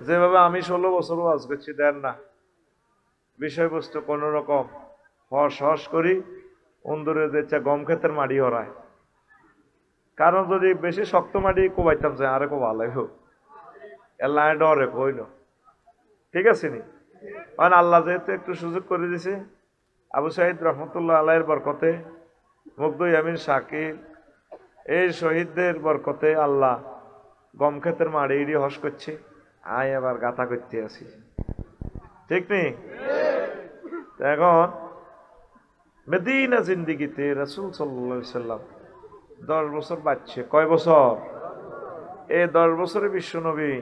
যেভাবে আমি 16 বছর ওয়াজ করছি দেন না, বিষয়বস্তু কোন রকম হস হস করি অন্দরে দেখছে গম ক্ষেতের মাটি হরায়। কারণ যদি বেশি শক্ত মাটি কোবাইতাম যে আরে কো ভালো হোক এল্লা ডরে কইল, ঠিক আছে নি? কারণ আল্লাহ যেহেতু একটু সুযোগ করে দিছে, আবু সাইদ রহমতুল্লাহ আলাইয়ের বরকতে, মুগ্ধ ইয়ামিন শাকির এই শহীদদের বরকতে আল্লাহ গম ক্ষেতের মাড়ি ইডি হস করছে, আয় আবার গাথা করতে আসি, ঠিক নেই? এখন মদিনা জিন্দিগিতে রাসূল সাল্লাল্লাহু আলাইহি সাল্লাম 10 বছর বাঁচছে। কয় বছর? এই 10 বছরে বিশ্বনবী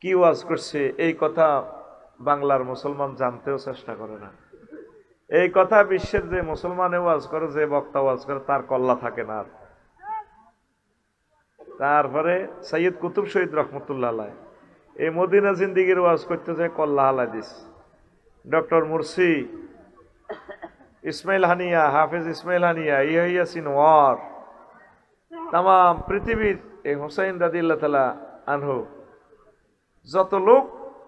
কি ওয়াজ করছে এই কথা বাংলার মুসলমান জানতেও চেষ্টা করে না। এই কথা বিশ্বের যে মুসলমানে ওয়াজ করে, যে বক্তা ওয়াজ করে, তার কল্লা থাকে না। তারপরে সৈয়দ কুতুব শহীদ রহমতুল্লাহ আলাইহি এই মদিনা জিন্দিগির ওয়াজ করতে যায় কল্লা হালাই দিস। Doctor Morsi, Ismail Haniyeh, Hafez Ismail Haniyeh, Yahya Sinwar, তাম পৃথিবীর এই হুসাইন রাদিয়াল্লাহু তাআলা আনহু যত লোক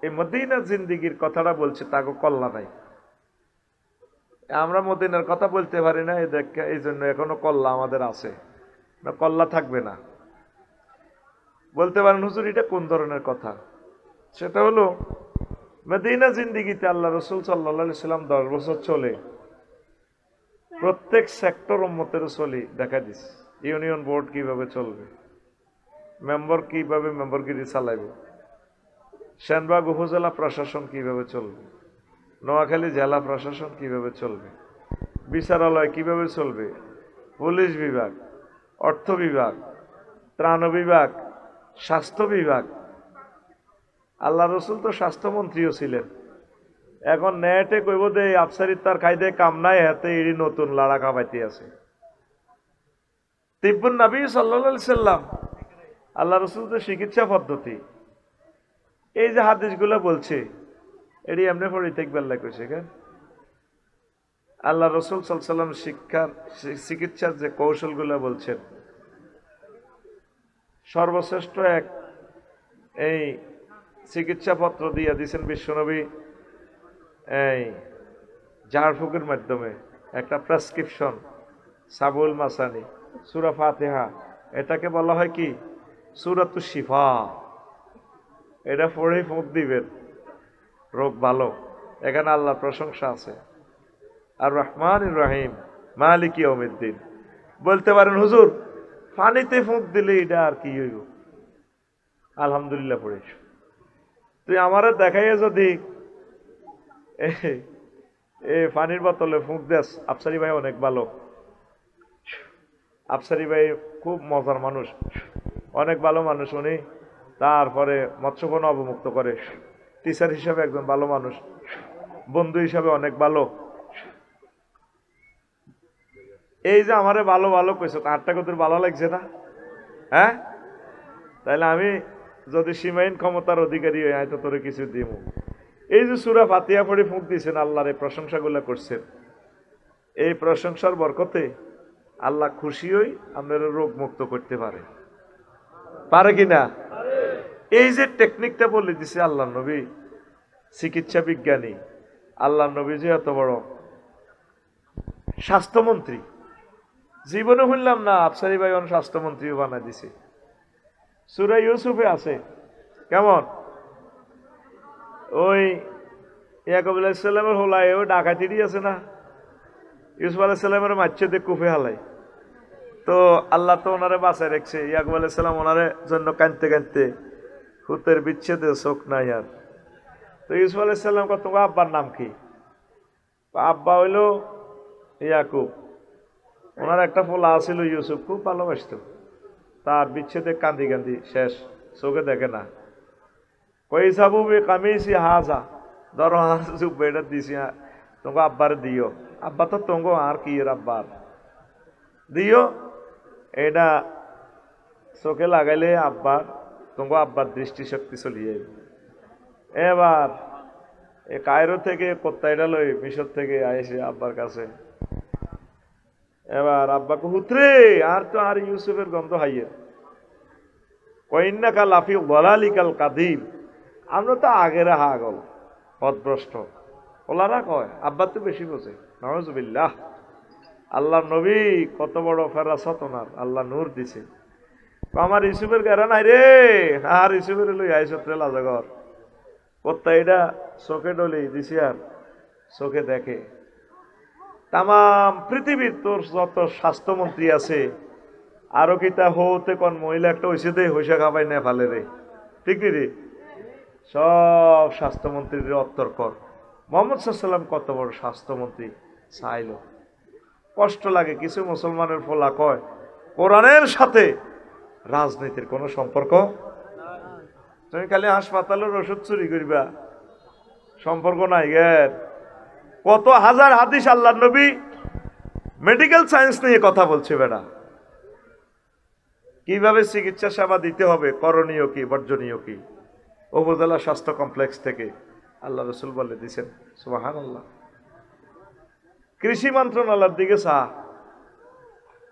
এই মদিনা জিন্দিগির কথাটা বলছে তাকে কল্লা নাই। আমরা মদিনার কথা বলতে পারি না, এই জন্য এখনো কল্লা আমাদের আছে না, কল্লা থাকবে না। বলতে পারেন হুজুর এটা কোন ধরনের কথা? সেটা হলো মদিনা জিন্দিগিতে আল্লাহ রসুল সাল্লাল্লাহু আলাইহি সাল্লাম 10 বছর চলে প্রত্যেক সেক্টর উম্মতের চলি দেখা দিস। ইউনিয়ন বোর্ড কিভাবে চলবে, মেম্বার কিভাবে মেম্বারগিরি চালাইবে, সেনবাগ উপজেলা প্রশাসন কিভাবে চলবে, নোয়াখালী জেলা প্রশাসন কিভাবে চলবে, বিচারালয় কিভাবে চলবে, পুলিশ বিভাগ, অর্থ বিভাগ, ত্রাণ বিভাগ, স্বাস্থ্য বিভাগ। আল্লাহ রসুল তো স্বাস্থ্যমন্ত্রীও ছিলেন। এখন নেটে কইব দে আফসারি তার খাইদে কাম নাই, হাতে ইডি নতুন লাড়া কামাইতে আছে। তিব্বুন নবী সাল্লাল্লাহু আলাইহি সাল্লাম আল্লাহ রসুল তো চিকিৎসা পদ্ধতি, এই যে হাদিসগুলো বলছে এটি এমনি পড়ে থাকবার লাগছে কেন? আল্লাহ রসুল সাল্লাল্লাহু আলাইহি সাল্লাম শিক্ষার চিকিৎসার যে কৌশলগুলো বলছেন, সর্বশ্রেষ্ঠ এক এই চিকিৎসা পত্র দিয়ে দিয়েছেন বিশ্বনবী এই ঝাড়ফুঁকের মাধ্যমে, একটা প্রেসক্রিপশন, সাবুল মাসানি, সূরা ফাতিহা, এটাকে বলা হয় কি সূরাতুশ শিফা। এটা পড়ে ফুঁক দিবেন, রোগ ভালো। এখানে আল্লাহর প্রশংসা আছে, আর রহমানির রহিম মালিক ইয়াউমিদ্দিন। বলতে পারেন হুজুর পানিতে ফুঁক দিলে এটা আর কি হইব? আলহামদুলিল্লাহ পড়িস। তুই আমারে দেখাইয়া যদি পানির বোতলে ফুঁক দেস, আফসারি ভাই অনেক ভালো, আফসারি ভাই খুব মজার মানুষ, অনেক ভালো মানুষ উনি, তারপরে মৎস্যবন অবমুক্ত করে, টিচার হিসাবে একজন ভালো মানুষ, বন্ধু হিসাবে অনেক ভালো। এই যে আমারে ভালো ভালো কইছো, আটটা কত ভালো লাগছে না? হ্যাঁ, তাইলে আমি যদি সীমাহীন ক্ষমতার অধিকারী হই, হয়তো তোরে কিছু দিব। এই যে সূরা ফাতিহা পড়ে ফুঁক দিয়েছেন, আল্লাহর এই প্রশংসাগুলো করছেন, এই প্রশংসার বরকতে আল্লাহ খুশি হই আপনারা রোগ মুক্ত করতে পারে কিনা? এই যে টেকনিকটা বলে দিছে আল্লাহ নবী, চিকিৎসা বিজ্ঞানী, আল্লাহ নবী যে এত বড় স্বাস্থ্যমন্ত্রী, জীবনে শুনলাম না আফসারি ভাই স্বাস্থ্যমন্ত্রীও বানাই দিছে। সূরা ইউসুফে আছে কেমন, ওই ইয়াকুব আলাইহিস সালামের হোলায় ওই ডাকাতি আছে না, ইউসুফ আলাইহিস সালামের মারছে দিয়ে কুফে হালাই, তো আল্লাহ তো ওনারে বাঁচায় রাখছে। ইয়াকুব আলাইহিস সালাম ওনারে জন্য কাঁদতে কাঁদতে হুতের বিচ্ছেদে চোখ নাই আর। তো ইউসুফ আলাইহিস সালাম কত, তোমার আব্বার নাম কি? আব্বা হইল ইয়াকুব, ওনার একটা পোলা আছিল ইউসুফ, খুব ভালোবাসত, তার বিচ্ছেদে কান্দি কান্দি শেষ, চোখে দেখে না। কই সাবু কামিয়েছি হাজা, ধরো হাজুব বেটা দিছি, তোমাকে আব্বার দিও। আব্বা তো তোমাকে আর কি আব্বার দিও, এটা চোখে লাগাইলে আব্বার, তোমাকে আব্বার দৃষ্টিশক্তি চলিয়ে। এবার এ কায়রো থেকে কোত্তাইটা লই মিশর থেকে আইসে আব্বার কাছে। এবার আব্বাকে হুতরে আর তো আর ইউসুফের গন্ধ হাইয়ে, ওয়াইন্নাকা লাফি ওয়ালালিকাল কাদিম, আমরা তো আগের হাগল পথভ্রষ্ট। ওলারা কয় আব্বা তো বেশি বোঝে, নাউজুবিল্লাহ। আল্লাহ নবী কত বড় ফেরাসত ওনার, আল্লাহ নূর দিছে। আমার ইসুফের গেরা নাই রে, আর ইসুফের লই আইসত্রে লাজাগর কোথায় এটা চোখে ডলি দিছি, আর চোখে দেখে। তাম পৃথিবীর তোর যত স্বাস্থ্যমন্ত্রী আছে, আরো কিতা হতে কোন মহিলা একটা হয়েছে দে হইসা খাবাই না ফালে রে, ঠিক নি রে? সব স্বাস্থ্যমন্ত্রীর অত্তর কর। মোহাম্মদ সাল্লাম কত বড় স্বাস্থ্যমন্ত্রী চাইল। কষ্ট লাগে কিছু মুসলমানের ফলা কয় কোরআনের সাথে রাজনীতির কোনো সম্পর্ক। তুমি খালি হাসপাতালের ওষুধ চুরি করিবা, সম্পর্ক নাই গের। কত হাজার হাদিস আল্লাহ নবী মেডিকেল সায়েন্স নিয়ে কথা বলছে বেড়া, কিভাবে চিকিৎসা সেবা দিতে হবে, করণীয় কি বর্জনীয় কি। উপজেলা স্বাস্থ্য কমপ্লেক্স থেকে আল্লাহ রসুল বলে দিছেন, সুবহানাল্লাহ। কৃষি মন্ত্রণালয়ের দিকে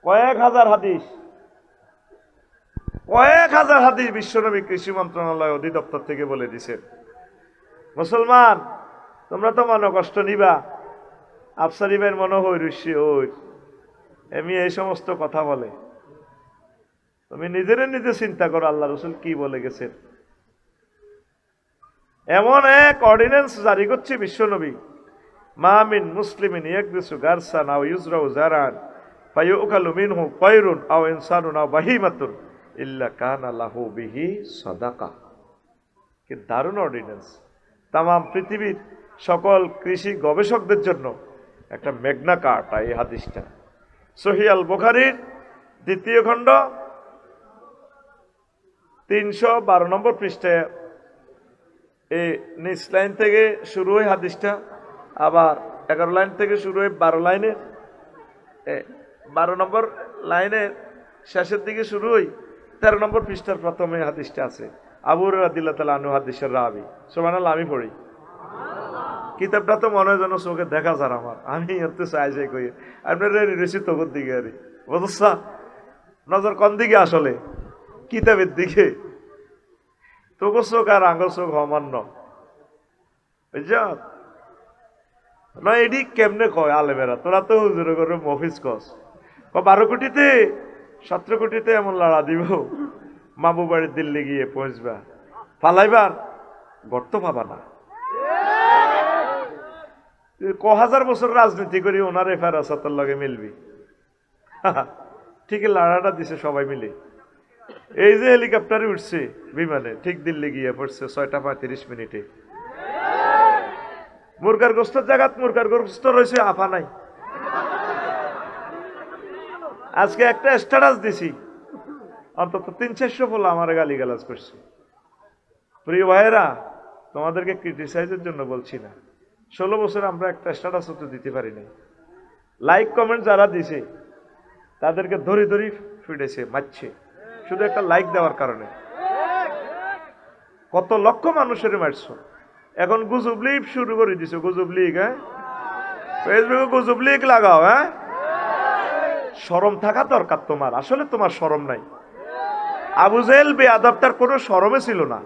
কয়েক হাজার হাদিস বিশ্বনবী কৃষি মন্ত্রণালয় অধিদপ্তর থেকে বলে দিছেন, মুসলমান তোমরা তো মনে কষ্ট নিবা, আফসারি ভাইয়ের মনে হই ঋষি ওই এমনি এই সমস্ত কথা বলে। তুমি নিজের নিজে চিন্তা করো আল্লাহ রসুল কি বলে গেছেন। এমন এক অর্ডিন্যান্স জারি করছে বিশ্বনবী, মা মিন মুসলিমিন ইয়াকবিসু গারসান আও ইউজরাউ জারান ফায়ুকালু মিনহু তায়রুন আও ইনসানুন আও বাহিমাতুন ইল্লা কানা লাহু বিহি সাদাকা। কি দারুণ অর্ডিন্যান্স! তাম পৃথিবীর সকল কৃষি গবেষকদের জন্য একটা মেঘনা কার্টা এই হাদিসটা। সহিহ আল বুখারীর 2য় খণ্ড 312 নম্বর পৃষ্ঠায় এই নিচ লাইন থেকে শুরু হয় হাদিসটা, আবার 11 লাইন থেকে শুরু হয় 12 লাইনে, 12 নম্বর লাইনের শেষের দিকে শুরু হয় 13 নম্বর পৃষ্ঠার প্রথমে হাদিসটা আছে। আবু হুরায়রা রাদিয়াল্লাহু তাআলা আনহু হাদিসের রাবি। সুবহানাল্লাহ। আমি পড়ি কিতাবটা তো মনে হয় যেন চোখে দেখা যার আমার, আমি এতে চাই চাই কই আপনার রেসি তোর দিকে আরে বুঝছা, নজর কোন দিকে আসলে কিতাবের দিকে, তোর চোখ আর আঙ্গল চোখ সমান্য বুঝছ না। এডি কেমনে কয় আলেমেরা, তোরা তো হুজুরে করে মফিজ কস 12 কোটিতে 17 কোটিতে এমন লড়া দিব, মামু বাড়ির দিল্লি গিয়ে পৌঁছবা, ফালাইবার গর্ত পাবা না। হাজার বছর রাজনীতি করি ওনারে ফেরাসাতের লগে মিলবি, ঠিক লড়াটা দিছে সবাই মিলে। এই যে হেলিকপ্টারে উঠছে বিমানে, ঠিক দিল্লি গিয়ে পড়ছে 6টা 35 মিনিটে। মুরগার গোস্তের জায়গাত মুরগার গোস্ত রয়েছে, আফা নাই। আজকে একটা স্ট্যাটাস দিছি, অন্তত 300-400 বলে আমার গালি গালাজ করছে। প্রিয় ভাইয়েরা, তোমাদেরকে ক্রিটিসাইজের জন্য বলছি না, 16 বছর আমরা একটা স্ট্যাটাস তো দিতে পারি নাই। লাইক কমেন্ট যারা দিছে তাদেরকে ধরি ধরি ফিরেছে মারছে, শুধু একটা লাইক দেওয়ার কারণে। কত লক্ষ মানুষের মারছো। এখন গুজব লিগ শুরু করে দিছো, গুজব লিগ। হ্যাঁ, ফেসবুকে গুজব লিগ লাগাও। হ্যাঁ, শরম থাকা দরকার তোমার, আসলে তোমার শরম নাই। আবু জেহেল বেয়াদবটার কোনো শরমে ছিল না,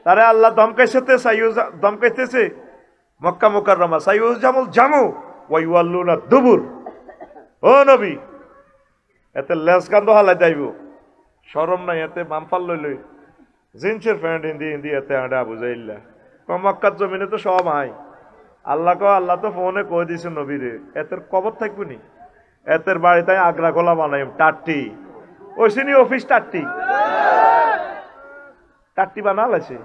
তারে আল্লাহ দমকাইতেছে মক্কা মুকাররমা সাইয়ুজ জামুল জামু ওয়াইওয়াল্লুনা দুবুর। ও নবী, এতে লেস কান্দ হালাই যাইব, শরম নাই। এতে মামফাল লই জিন্সের প্যান্ট হিন্দি হিন্দি এতে আডা আবু জেহেল্লা মক্কার জমিনে তো সব আই। আল্লাহ তো ফোনে কয়ে দিছে নবীরে, এতের কবর থাকবো নি, এতের বাড়িতে আগ্রা গোলা বানাই টাট্টি, ওইসিনি অফিস টাট্টি টাট্টি বানা লাইছে।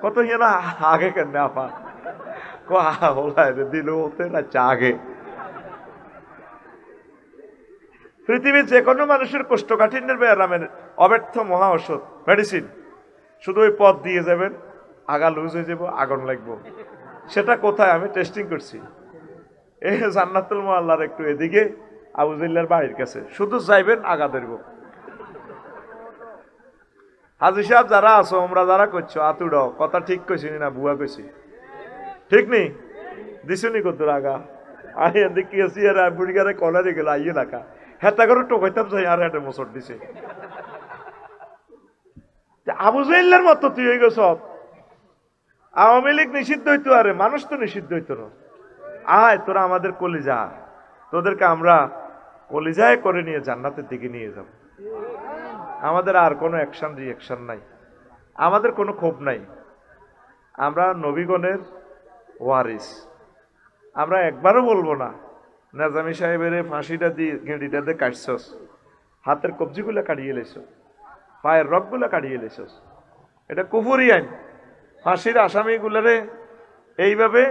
কত হিয়া না আগে কেন আপা দিল হতে না আগে। পৃথিবীর যে কোনো মানুষের কোষ্ঠকাঠিন্যের ব্যায়ামের অব্যর্থ মহা ঔষধ মেডিসিন, শুধু ওই পথ দিয়ে যাবেন, আগা লুজ হয়ে যাব, আগুন লাগবো। সেটা কোথায় আমি টেস্টিং করছি, এই জান্নাতুল মুআল্লার একটু এদিকে আবু জেহেলের বাড়ির কাছে, শুধু যাইবেন আগা ধরব। হাজি সাহেব যারা আছো, আমরা যারা করছো আতুড়াও, কথা ঠিক কইছি না বুয়া কইছি, ঠিক নেই দিছুনি কদ্দুর আগা আমি দেখি আছি আর বুড়িগারে কলারে গেল আইয়ে লাকা হেতা করে টোকাইতাম যাই আর একটা মোচর দিছে। আবু জাহেলের মতো তুই হয়ে গেছ। আওয়ামী লীগ নিষিদ্ধ হইতো, আরে মানুষ তো নিষিদ্ধ হইতো না। আয় তোরা আমাদের কলিজা, তোদেরকে আমরা কলিজায় করে নিয়ে জান্নাতের দিকে নিয়ে যাব। আমাদের আর কোনো অ্যাকশন রিঅ্যাকশন নাই, আমাদের কোনো ক্ষোভ নাই। আমরা নবীগণের ওয়ারিস। আমরা একবারও বলবো না নাজামি সাহেবের ফাঁসিটা দিয়ে গেঁড়িটা দিয়ে কাটছস, হাতের কবজিগুলো কাটিয়ে লেছ, পায়ের রগগুলো কাটিয়ে লেছস, এটা কুফুরি আইন। ফাঁসির আসামিগুলারে এইভাবে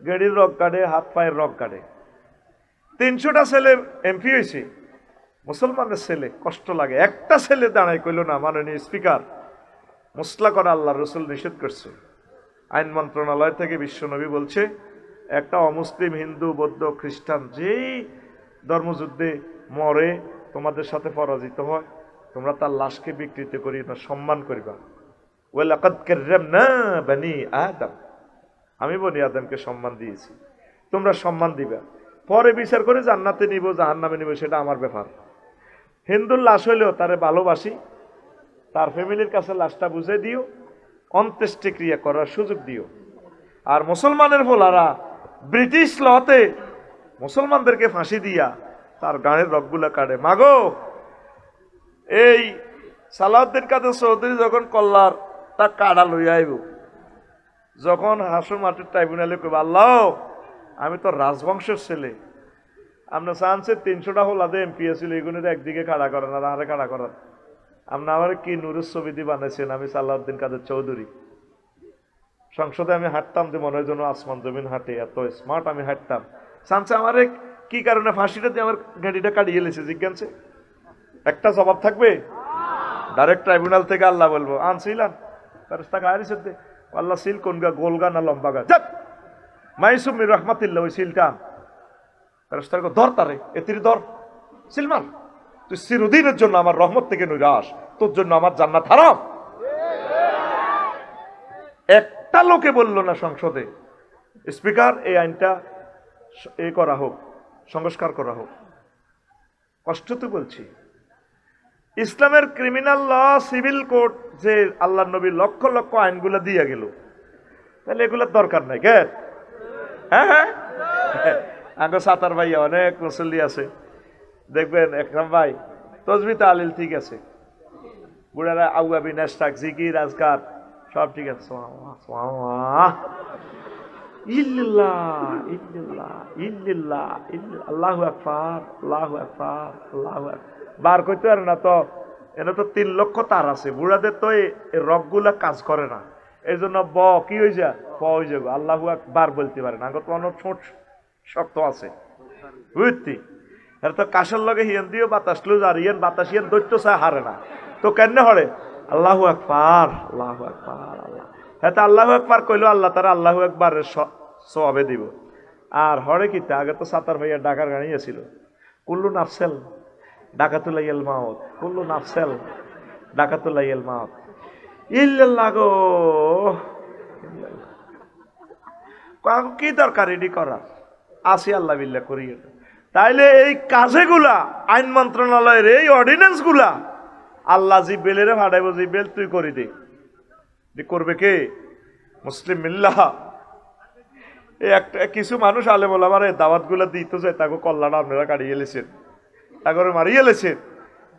গেঁড়ির রগ কাটে, হাত পায়ের রগ কাটে। 300টা ছেলে এমপি হয়েছে, মুসলমানের ছেলে, কষ্ট লাগে। একটা ছেলে দাঁড়ায় কইল না মাননীয় স্পিকার মুসলা করা আল্লাহ রসুল নিষেধ করছে। আইন মন্ত্রণালয় থেকে বিশ্বনবী বলছে একটা অমুসলিম হিন্দু বৌদ্ধ খ্রিস্টান যেই ধর্মযুদ্ধে মরে তোমাদের সাথে পরাজিত হয়, তোমরা তার লাশকে বিকৃত করি না, সম্মান করিবা। ওয়ালাকাদ কাররামনা বনি আদম, আমি বনি আদমকে সম্মান দিয়েছি, তোমরা সম্মান দিবা। পরে বিচার করে জান্নাতে নিব জাহান্নামে নিব সেটা আমার ব্যাপার। হিন্দুর লাশ হইলেও তারে ভালোবাসি, তার ফ্যামিলির কাছে লাশটা বুঝে দিও, অন্ত্যেষ্টি ক্রিয়া করার সুযোগ দিও। আর মুসলমানের ভোলারা ব্রিটিশ লতে মুসলমানদেরকে ফাঁসি দিয়া তার গানের রগগুলা কাটে। মাগো, এই সালাউদ্দিন কাদের চৌধুরী যখন কল্লার তা কাটা লইয়া আইব, যখন হাসুর মাটির ট্রাইব্যুনালে কইব আল্লাহ আমি তো রাজবংশের ছেলে, আপনার চান্সে 300টা হলাদে এমপি ছিল, এগুলোর একদিকে খাড়া করেন আর আরে খাড়া করেন। আপনি আমার কি নূরের ছবি দিয়ে বানাইছেন, আমি সালাউদ্দিন কাদের চৌধুরী। সংসদে আমি হাঁটতাম যে মনে হয় যেন আসমান জমিন হাঁটে, এত স্মার্ট আমি হাঁটতাম। চান্সে আমার কি কারণে ফাঁসিটা দিয়ে আমার গাড়িটা কাটিয়ে লেছে জিজ্ঞানছে, একটা জবাব থাকবে? ডাইরেক্ট ট্রাইব্যুনাল থেকে আল্লাহ বলবো আনছিলাম ফেরেশতা গায়ের দে আল্লাহ সিল কোন গা, গোল গা না লম্বা গা? মাইসুমি রহমাতিল্লাহ ওই সিলটা ফেরেশতার ধর, তারে এতির ধর, সিলমান তুই চিরদিনের জন্য আমার রহমত থেকে নৈরাস, তোর জন্য আমার জান্নাত হারাম। একটা লোকে বলল না সংসদে স্পিকার এই আইনটা করা হোক, সংস্কার করা হোক। কষ্ট তো বলছি, ইসলামের ক্রিমিনাল ল, সিভিল কোড যে আল্লাহ নবী লক্ষ লক্ষ আইনগুলো দিয়ে গেল, তাহলে এগুলোর দরকার নাই কে? হ্যাঁ হ্যাঁ, আগে সাতার ভাই অনেক মুসল্লি আছে, দেখবেন একরাম ভাই তসবি তালিল ঠিক আছে, বুড়ারা আউয়াবি নাস্তাক জিকির আজকার সব ঠিক আছে, আল্লাহু আকবার আল্লাহু আকবার আল্লাহু আকবার বার করতে পারে না। তো এনে তো 3 লক্ষ তার আছে, বুড়াদের তো এই রগগুলা কাজ করে না, এই জন্য কি হয়ে যায়, হয়ে যাবে আল্লাহু আকবার বলতে পারে না। আগে তো অনেক ছোট শক্ত আছে বুঝতি, এর তো কাশের লগে হিয়ান দিও বাতাস লুজ, আর ইয়ান বাতাস ইয়ান দৈত্য চায় হারে না, তো কেন হরে আল্লাহু আকবার আল্লাহু আকবার আল্লাহ। হ্যাঁ, তো আল্লাহু আকবার কইলো আল্লাহ তারা আল্লাহু আকবারের সওয়াবে দিব। আর হরে কিতা আগে তো সাতার ভাইয়া ডাকার গাড়ি ছিল, কুল্লু নাফসেল ডাকাতুলাইয়াল মাউত, কুল্লু নাফসেল ডাকাতুলাইয়াল মাউত ইল্লাল্লাহ গো। কি দরকার এডি করা, আসি আল্লাহ বিল্লাহ করি। তাইলে এই কাজেগুলা আইন মন্ত্রণালয়ের এই অর্ডিন্যান্স গুলা আল্লাহ জিব্বেলের ভাড়াইব, জিব্বেল তুই করি দে, করবে কে? মুসলিম মিল্লাহ। এই একটা কিছু মানুষ আলেম ওলামার দাওয়াত গুলা দিতে যায়, তাকে কল্যাণ আপনারা কাটিয়ে এলেছেন, তাকে মারিয়ে এলেছেন।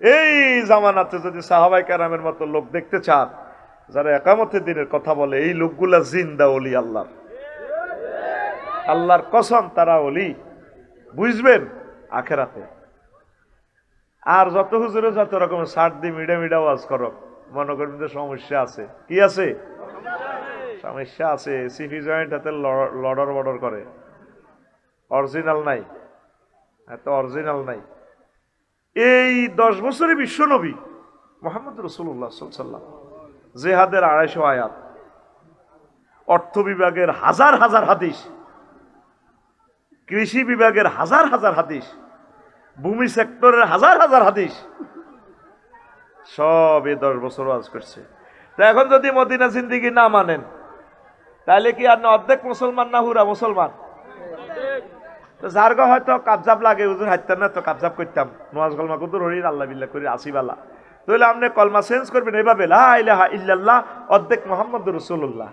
এই জামানাতে যদি সাহাবায়ে কেরামের মতো লোক দেখতে চান যারা একামতের দিনের কথা বলে, এই লোকগুলা জিন্দা ওলি আল্লাহ, আল্লাহর কসম তারা ওলি, বুঝবেন আখেরাতে। আর যত হুজুরে যত রকম সার দি মিডা মিডা ওয়াজ করো, মনে করবেন যে সমস্যা আছে। কি আছে? সমস্যা আছে। সিফি জয়েন্ট হাতে লড়র বর্ডর করে, অরিজিনাল নাই, এত অরিজিনাল নাই। এই 10 বছরে বিশ্ব নবী মুহাম্মদ রাসূলুল্লাহ সাল্লাল্লাহু আলাইহি ওয়াসাল্লাম জিহাদের 250 আয়াত, অর্থ বিভাগের হাজার হাজার হাদিস, কৃষি বিভাগের হাজার হাজার হাদিস, ভূমি সেক্টরের হাজার হাজার হাদিস, সব এই 10 বছর ওয়াজ করছে। তো এখন যদি মদিনা জিন্দেগি না মানেন তাহলে কি আর অর্ধেক মুসলমান না হুরা মুসলমান? তো যার গা হয়তো কাবজাব লাগে, হুজুর হাইতাম না তো কাবজাব করতাম, নওয়াজ গলমা কুদুর হরির আল্লাহ বিল্লাহ করি আসিবালা, তো তাহলে আপনি কলমা চেঞ্জ করবেন এভাবে, লা ইলাহা ইল্লাল্লাহ অর্ধেক মুহাম্মদুর রাসূলুল্লাহ,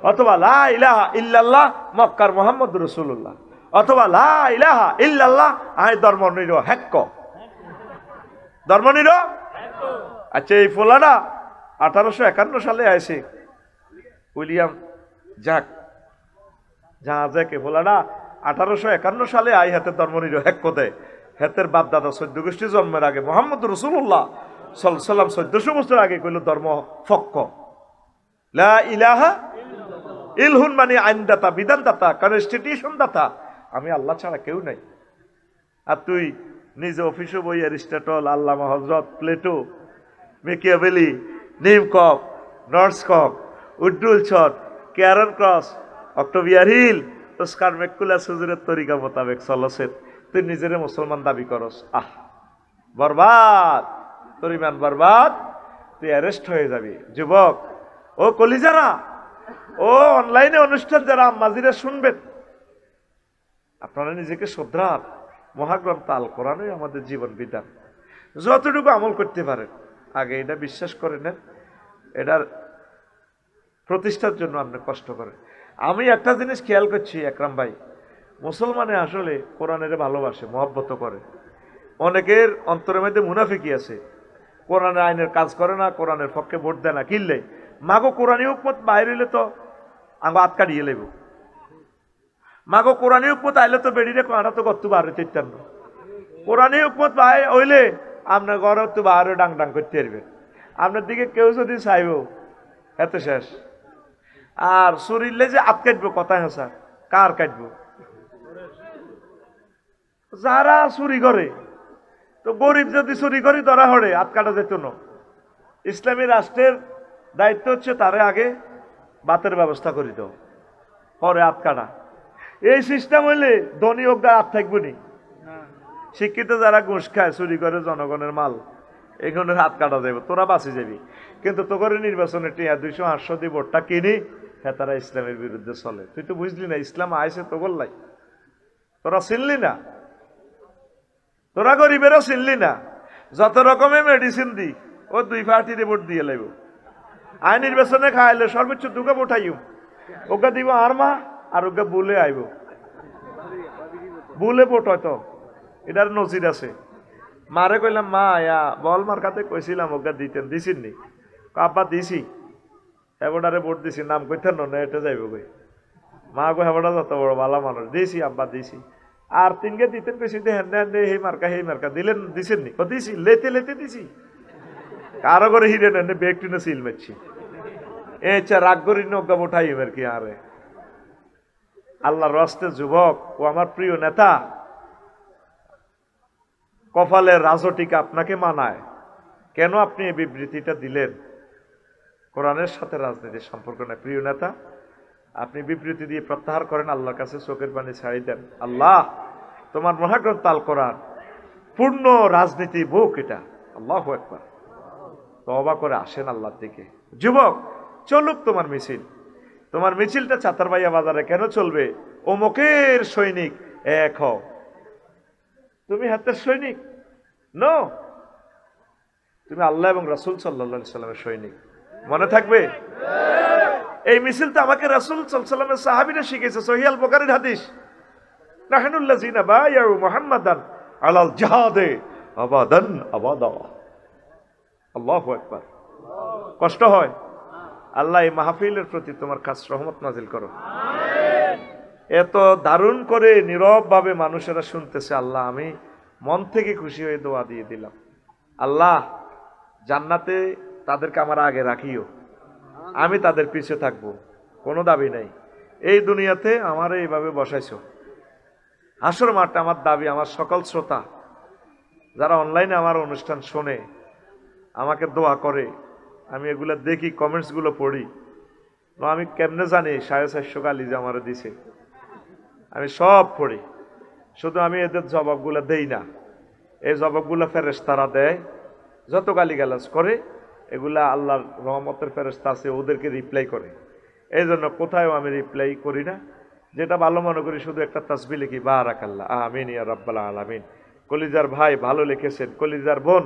অথবা লা ইলাহা ইল্লাল্লাহ মক্কার মুহাম্মদুর রাসূলুল্লাহ, অথবা লা ইলাহা ইল্লাল্লাহ আই ধর্ম নিরপেক্ষ, ধর্ম নিরপেক্ষ। আচ্ছা, এই ফোলাটা 1851 সালে আইছে উইলিয়াম জ্যাক, জ্যাকে ফোলাটা 1851 সালে আই হাতে ধর্ম নিরপেক্ষ দেয়। হাতের বাপ দাদা 14 গোষ্ঠী জন্মের আগে মুহাম্মদ রাসূলুল্লাহ সাল্লাল্লাহু আলাইহি ওয়াসাল্লাম 1400 বছর আগে কইল ধর্ম ফক্ক। লা ইলাহা ইলহুন মানে আইনদাতা, বিধানদাতা, কনস্টিটিউশন দাতা, আমি আল্লাহ ছাড়া কেউ নাই। আর তুই নিজে অফিসে বই অ্যারিস্টটল, আল্লামা হযরত, প্লেটো, মেকিয়াভেলি, নিমকক, নর্সকক, উড্ডুল ছট, ক্যারন ক্রস, অক্টোভিয়ার হিল, ওস্কার ম্যাকুলাস হুজুরের তরিকা মোতাবেক চলছেন, তুই নিজেরে মুসলমান দাবি করস। বরবাদ, তোর ইমান বরবাদ, তুই অ্যারেস্ট হয়ে যাবি। যুবক ও কলিজারা, ও অনলাইনে অনুষ্ঠান যারা আম্মাজিরা শুনবেন, আপনারা নিজেকে শ্রদ্ধার, মহাগ্রন্থ আল কোরআনই আমাদের জীবন বিধান, যতটুকু আমল করতে পারেন আগে এটা বিশ্বাস করে নেন, এটার প্রতিষ্ঠার জন্য আপনি কষ্ট করেন। আমি একটা জিনিস খেয়াল করছি একরাম ভাই, মুসলমানে আসলে কোরআনের ভালোবাসে, মহব্বত করে। অনেকের অন্তরের মধ্যে মুনাফিকি আছে, কোরআনের আইনের কাজ করে না, কোরআনের পক্ষে ভোট দেয় না, কিনলে মাগো কোরআনী হুকমত বাইরে হইলে তো আঙ্গ হাত কাটিয়ে লেব, মাগো কোরআনী হুকমত আইলে তো বেড়িয়ে কাঁটা তো কত বারে চিত্তান্ন, কোরআনী হুকমত বাই হইলে আপনার ঘরে তো বাহারে ডাং ডাং করতে পারবেন, আপনার দিকে কেউ যদি চাইব এত শেষ। আর শরীরে যে হাত কাটবো, কথা হেসা কার কাটবো? যারা চুরি করে, তো গরিব যদি চুরি করি ধরা হরে হাত কাটা যেত না। ইসলামী রাষ্ট্রের দায়িত্ব হচ্ছে তারে আগে বাতের ব্যবস্থা করি দাও, পরে হাত কাটা। এই সিস্টেম হইলে ধনী হোক হাত থাকবো নি। শিক্ষিত যারা ঘুষ খায়, চুরি করে জনগণের মাল, এগুলোর হাত কাটা যাবে, তোরা বাঁচি যাবি। কিন্তু তো করে নির্বাচনে টিয়া 200-800 দিয়ে ভোটটা কিনি, হ্যাঁ তারা ইসলামের বিরুদ্ধে চলে। তুই তো বুঝলি না ইসলাম আইসে তো বললাই, তোরা চিনলি না, তোরা গরিবেরও চিনলি না। যত রকমের মেডিসিন দি ও 2 পার্টিতে ভোট দিয়ে লাগবে। আই নির্বাচনে খাইলে সর্বোচ্চ 2টা ভোট আইম, ওকে দিব আর মা, আর ওকে বুলে আইব, বুলে ভোট হয়তো এটার নজির আছে। মারে কইলাম মা আয়া বল মার কাছে কইছিলাম ওকে দিতেন, দিছিন নি? আব্বা দিছি, হেবডারে ভোট দিছি, নাম কইতেন না এটা যাইব কই। মা গো হেবডা যত বড় ভালো মানুষ, দিছি আব্বা দিছি। আর 3কে দিতেন কইছি, হ্যাঁ হে মার্কা দিলেন, দিছেন নি? ও দিছি, লেতে লেতে দিছি। কারো করে হিরে নেন বেগ টিনে সিল মারছি, এছা রাগ করি নৌকা উঠাই আর কি। আরে আল্লাহর রাস্তে যুবক ও আমার প্রিয় নেতা, কপালের রাজটিকা আপনাকে মানায় কেন আপনি এই বিবৃতিটা দিলেন? কোরআনের সাথে রাজনীতির সম্পর্ক নাই। প্রিয় নেতা, আপনি বিবৃতি দিয়ে প্রত্যাহার করেন, আল্লাহর কাছে চোখের পানি ছাড়ি দেন। আল্লাহ তোমার মহাগ্রন্থ আল কোরআন পূর্ণ রাজনীতি বুক, এটা আল্লাহু আকবার। তওবা করে আসেন আল্লাহর দিকে। যুবক চলুক তোমার মিছিল, তোমার মিছিলটা চাতারবাইয়া বাজারে কেন চলবে? অমুকের সৈনিক এক হও, তুমি হাতের সৈনিক নো, তুমি আল্লাহ এবং রাসূল সাল্লাল্লাহু আলাইহি সাল্লামের সৈনিক। মনে থাকবে এই মিছিলটা আমাকে রাসূল সাল্লাল্লাহু আলাইহি সাল্লামের সাহাবীরা শিখিয়েছে। সহিহ আল বুখারীর হাদিস, নাহনুল্লাযিনা বায়াউ মুহাম্মাদান আলাল জিহাদে আবাদান আবাদা। আল্লাহু আকবার। কষ্ট হয়? আল্লাহ এই মাহফিলের প্রতি তোমার খাস রহমত নাজিল করো। এত দারুণ করে নীরব ভাবে মানুষেরা শুনতেছে, আল্লাহ আমি মন থেকে খুশি হয়ে দোয়া দিয়ে দিলাম। আল্লাহ জান্নাতে তাদেরকে আমার আগে রাখিও, আমি তাদের পিছে থাকবো, কোনো দাবি নাই। এই দুনিয়াতে আমার এইভাবে বসাইছো, হাসর মাঠটা আমার দাবি। আমার সকল শ্রোতা যারা অনলাইনে আমার অনুষ্ঠান শোনে, আমাকে দোয়া করে, আমি এগুলো দেখি, কমেন্টসগুলো পড়ি। আমি কেমনে জানি 450 গালি যে আমার দিছে, আমি সব পড়ি, শুধু আমি এদের জবাবগুলো দেই না। এই জবাবগুলো ফেরেশতারা দেয়, যত গালিগালাজ করে এগুলা আল্লাহর রহমতের ফেরেশতা আছে, ওদেরকে রিপ্লাই করে। এই জন্য কোথাও আমি রিপ্লাই করি না, যেটা ভালো মনে করি শুধু একটা তাসবিহ লিখি, বারাকাল্লাহ আমিন ইয়া রাব্বাল আলামিন। কলিজার ভাই ভালো লিখেছেন, কলিজার বোন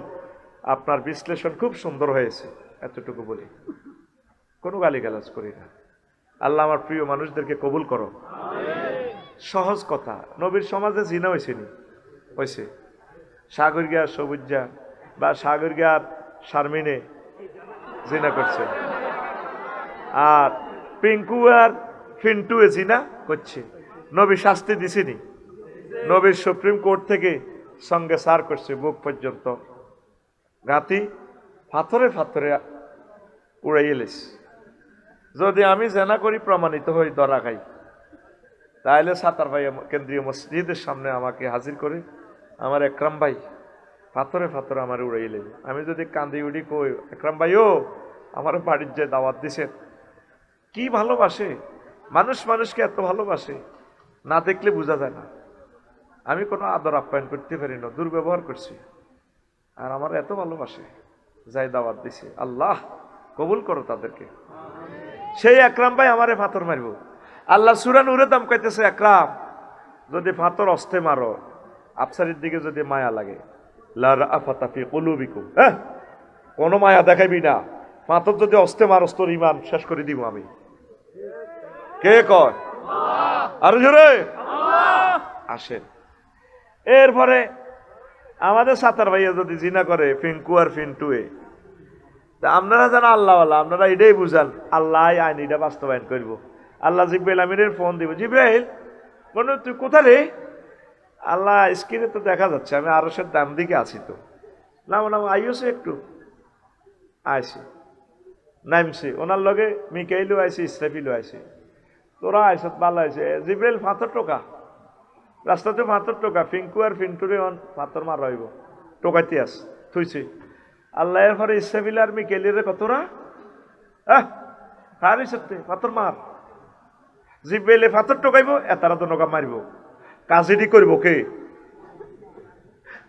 আপনার বিশ্লেষণ খুব সুন্দর হয়েছে, এতটুকু বলি, কোনো গালিগালাজ করি না। আল্লাহ আমার প্রিয় মানুষদেরকে কবুল করো। সহজ কথা, নবীর সমাজে জিনা হয়েছে নি? হয়েছে। সাগরিয়া সবুজা বা সাগরিয়ার শারমিনে জিনা করছে, আর পিঙ্কু আর ফিন্টু জিনা করছে। নবী শাস্তি দিছিনি? নবীর সুপ্রিম কোর্ট থেকে সঙ্গে সার করছে, বুক পর্যন্ত গাতি ফাথরে ফাথরে উড়াই এলিস। যদি আমি জেনা করি প্রমাণিত হই, ধরা খাই, তাহলে সাতার ভাই কেন্দ্রীয় মসজিদের সামনে আমাকে হাজির করে, আমার একরাম ভাই ফাথরে ফাথরে আমার উড়াই লেবে। আমি যদি কান্দি উড়ি কই, একরাম ভাইও আমার বাড়ির যে দাওয়াত দিছেন, কি ভালোবাসে মানুষ, মানুষকে এত ভালোবাসে, না দেখলে বোঝা যায় না। আমি কোনো আদর আপ্যায়ন করতে পারি না, দুর্ব্যবহার করছি, আর আমার এত ভালোবাসে, যাই দাওয়াত দিছে। আল্লাহ কবুল করো তাদেরকে। সেই একরাম ভাই আমারে ফাতর মারবো। আল্লাহ সূরা নূরে দাম কইতেছে, একরাম যদি ফাতর অস্তে মারো, আফসারির দিকে যদি মায়া লাগে, লা রাআফাতা ফি কুলুবিকুম, হ্যাঁ কোনো মায়া দেখাইবি না, ফাতর যদি অস্তে মারস তোর ঈমান শেষ করে দিব আমি। কে কয়? আরো জোরে আসেন। এরপরে আমাদের সাতার ভাইয়া যদি জিনা করে পিঙ্কু আর ফিন্টুয়ে, তা আপনারা জানা আল্লাহওয়ালা, আপনারা এটাই বুঝান আল্লাহ আইন এটা বাস্তবায়ন করবো। আল্লাহ জিব্রাইল আমিনের ফোন দিব, জিব্রাইল মনে তুই কোথা রে? আল্লাহ স্ক্রিনে তো দেখা যাচ্ছে আমি আরশের ডান দিকে আছি। তো না আইসে একটু আইসি, নামছি, ওনার লগে মিকাইলও আইসি, ইসরাফিলও আইসি, তোরা আইসত ভালো আইসে। জিব্রাইল ফাতর টোকা, রাস্তাতে ফাতর টোকা, ফিঙ্কু আর ফিন্টুরে ফাতর মার রইব, টোকাইতে আস থুইছি। আল্লাহ এর পরে ইসরাফিল আর মিকাইলের কতরা তারই সত্যি ফাতর মার। জিব্রাইলে ফাতর টোকাইব, এতারা তো নৌকা মারিব। কাজেটি করব কে?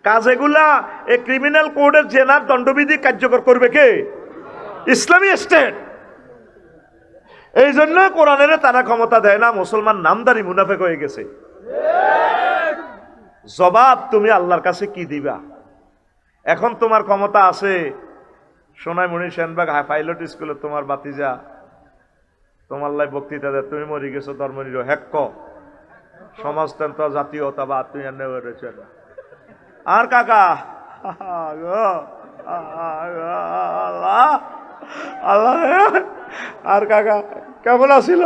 কাজ এগুলা এই ক্রিমিনাল কোডের জেনার দণ্ডবিধি কার্যকর করবে কে? ইসলামী স্টেট। এই জন্য কোরআনের তারা ক্ষমতা দেয় না, মুসলমান নামদারি মুনাফেক হয়ে গেছে। জবাব তুমি আল্লাহর কাছে কি দিবা? এখন তোমার ক্ষমতা আছে, সোনাইমণি সেনবাগ পাইলট স্কুলে তোমার বাতিজা তোমার লাই বক্তৃতা দেয়, তুমি মরি গেছো ধর্মনির হেক্ক সমাজতন্ত্র জাতীয়তাবাদ তুই আর কাকা আল্লাহ আর কাকা কেমন আছিল?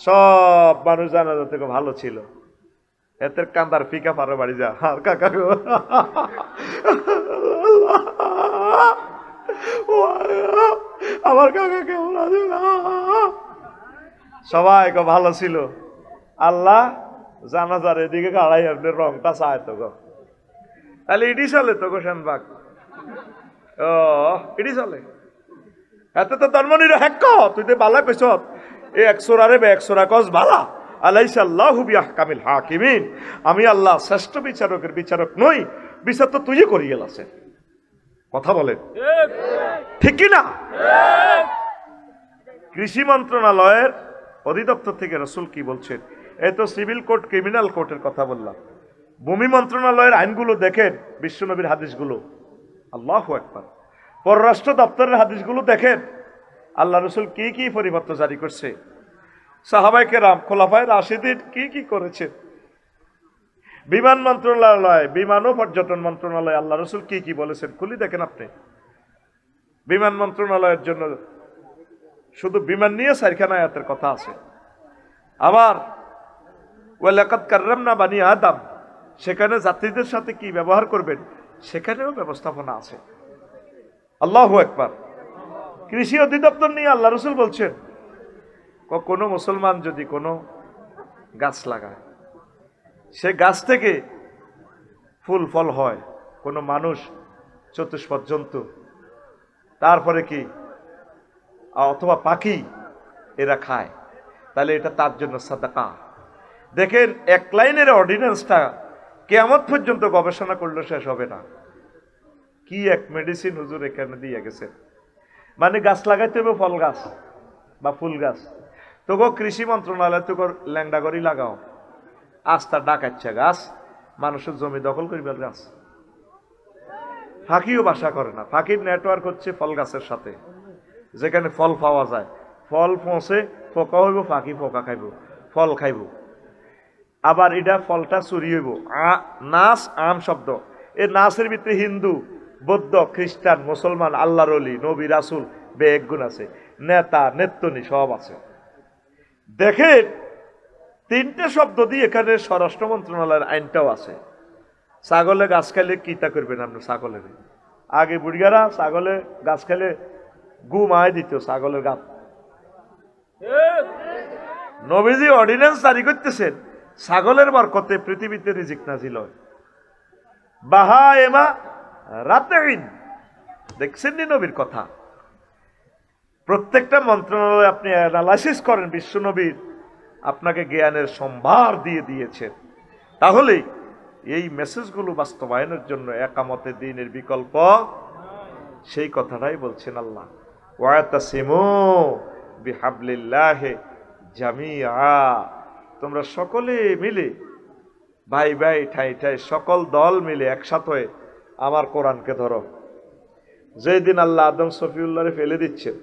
সব মানুষ জানা থেকে ভালো ছিল, এতে কান্দার ফিকা পারো বাড়ি যা। আর কাকা আমার কাকা কেমন আছে? সবাই ভালো ছিল। আল্লাহ জানাজার এদিকে গাড়াই আপনি রংটা চায় তো গো, তাহলে ইডি চলে তো গো সেনবাগ, ও ইডি চলে। এতে তো ধর্মনির হেক্ক তুই তো বালা কইস, এ একশোরারে বে একশোরা কস বালা আলাইসাল্লাহু বিআহকামিল হাকিমিন। আমি আল্লাহ শ্রেষ্ঠ বিচারকের বিচারক নই, বিচার তো তুই করি গেলাছে। কথা বলেন ঠিক কি না? কৃষি মন্ত্রণালয়ের অধিদপ্তর থেকে রাসূল কি বলছেন? এই তো সিভিল কোর্ট ক্রিমিনাল কোর্টের কথা বললাম। ভূমি মন্ত্রণালয়ের আইনগুলো দেখেন, বিশ্বনবীর হাদিসগুলো, আল্লাহু আকবার। পররাষ্ট্র দপ্তরের হাদিসগুলো দেখেন, আল্লাহ রাসূল কি কি পরিপত্র জারি করছে, সাহাবায়ে কেরাম খোলাফায়ে রাশিদিন কি কি করেছে। বিমান মন্ত্রণালয়, বিমান ও পর্যটন মন্ত্রণালয় আল্লাহ রাসূল কি কি বলেছেন খুলি দেখেন আপনি। বিমান মন্ত্রণালয়ের জন্য শুধু বিমান নিয়ে 4খানা আয়াতের কথা আছে। আবার ওয়ালাকাদ কাররামনা বানি আদম, সেখানে যাত্রীদের সাথে কি ব্যবহার করবেন সেখানেও ব্যবস্থাপনা আছে। আল্লাহু আকবার। কৃষি অধিদপ্তর নিয়ে আল্লাহ রাসূল বলছেন, কোনো মুসলমান যদি কোনো গাছ লাগায়, সে গাছ থেকে ফুল ফল হয়, কোনো মানুষ চতুষ্পদ জন্তু, তারপরে কি অথবা পাখি এরা খায়, তাহলে এটা তার জন্য সাদাকা। দেখেন এক লাইনের অর্ডিন্যান্সটা কিয়ামত পর্যন্ত গবেষণা করলে শেষ হবে না। কি এক মেডিসিন হুজুর এখানে দিয়ে গেছেন। মানে গাছ লাগাইতে হবে, ফল গাছ বা ফুল গাছ। তোকে কৃষি মন্ত্রণালয় তোকে ল্যাংডা করি লাগাও, আস্তা ডাকাচ্ছে গাছ, মানুষের জমি দখল করিবার গাছ, ফাঁকিও বাসা করে না। ফাঁকির নেটওয়ার্ক হচ্ছে ফল গাছের সাথে, যেখানে ফল পাওয়া যায়, ফল পৌঁছে পোকা হইব, ফাঁকি পোকা খাইব, ফল খাইব। আবার এটা ফলটা চুরি হইব। নাস আম শব্দ, এই নাসের ভিতরে হিন্দু, বৌদ্ধ, খ্রিস্টান, মুসলমান, আল্লাহর ওলি, নবী, রাসূল বেগুন আছে, নেতা নেত্রনী সব আছে। দেখেন তিনটে শব্দ দিয়ে এখানে স্বরাষ্ট্র মন্ত্রণালয়ের আইনটাও আছে। ছাগলে গাছ খাইলে কিতা করবেন আপনি? ছাগলের আগে বুড়িয়ারা ছাগলে গাছ খাইলে গু মায় দিত ছাগলের গাছ। নবীজি অর্ডিন্যান্স জারি করতেছেন ছাগলের বরকতে পৃথিবীতে রিজিক নাজিল হয়। বাহা এমা রাতেইন, দেখছেন নি নবীর কথা? প্রত্যেকটা মন্ত্রণালয়ে আপনি অ্যানালাইসিস করেন, বিশ্ব নবীর আপনাকে জ্ঞানের সম্ভার দিয়ে দিয়েছেন। তাহলে এই মেসেজগুলো বাস্তবায়নের জন্য একামতে দ্বীনের বিকল্প, সেই কথাটাই বলছেন আল্লাহ, ওয়াতাসিমু বিহাবলিল্লাহি জামিআ, তোমরা সকলে মিলে ভাই ভাই ঠাই ঠাই সকল দল মিলে একসাথে হয়ে আমার কোরআনকে ধরো। যেদিন আল্লাহ আদম সফিউল্লাহরে ফেলে দিচ্ছেন,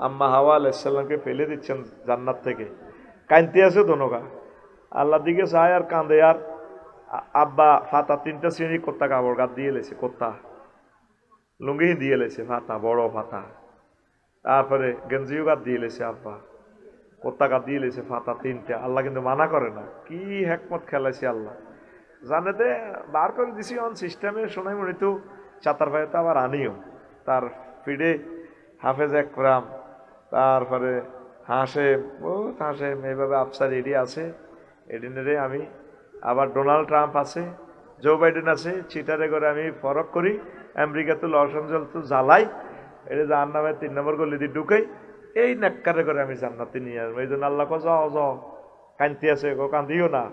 আম্মা হাওয়া আলাইহিস সালামকে ফেলে দিচ্ছেন জান্নাত থেকে, কাঁদতে আছে দোনোগা, আল্লাহ দিকে চায় আর কাঁদে। আর আব্বা ফাতা তিনটা শ্রেণী কোত্তা কাপড় গাছ দিয়ে লেছে, কোত্তা লুঙ্গি দিয়ে লেছে, ফাতা বড় ফাতা, তারপরে গেঞ্জিও গাছ দিয়ে লেছে আব্বা, কোত্তা গাছ দিয়ে লেছে ফাতা তিনটা। আল্লাহ কিন্তু মানা করে না, কি হেকমত খেলাইছে আল্লাহ জানে। দে বার করে দিছি অন সিস্টেমে, শোনাই মনে তো চাতার ভাই তো আবার আনিও, তার ফিডে হাফেজ একরাম, তারপরে হাসেম, ও হাসেম এইভাবে আফসার এডি আছে, এডিনেরে আমি আবার ডোনাল্ড ট্রাম্প আছে, জো বাইডেন আছে, চিটারে করে আমি ফরক করি, আমেরিকা তো লস এঞ্জেলস তো জ্বালাই, এটা জাহান নামে 3 নম্বর গলি দিয়ে ঢুকাই, এই নেককারে করে আমি জান্নাতে নিয়ে আসবো। এই জন্য আল্লাহ কো যাও যাও, কান্তি আছে গো, কান্দিও না,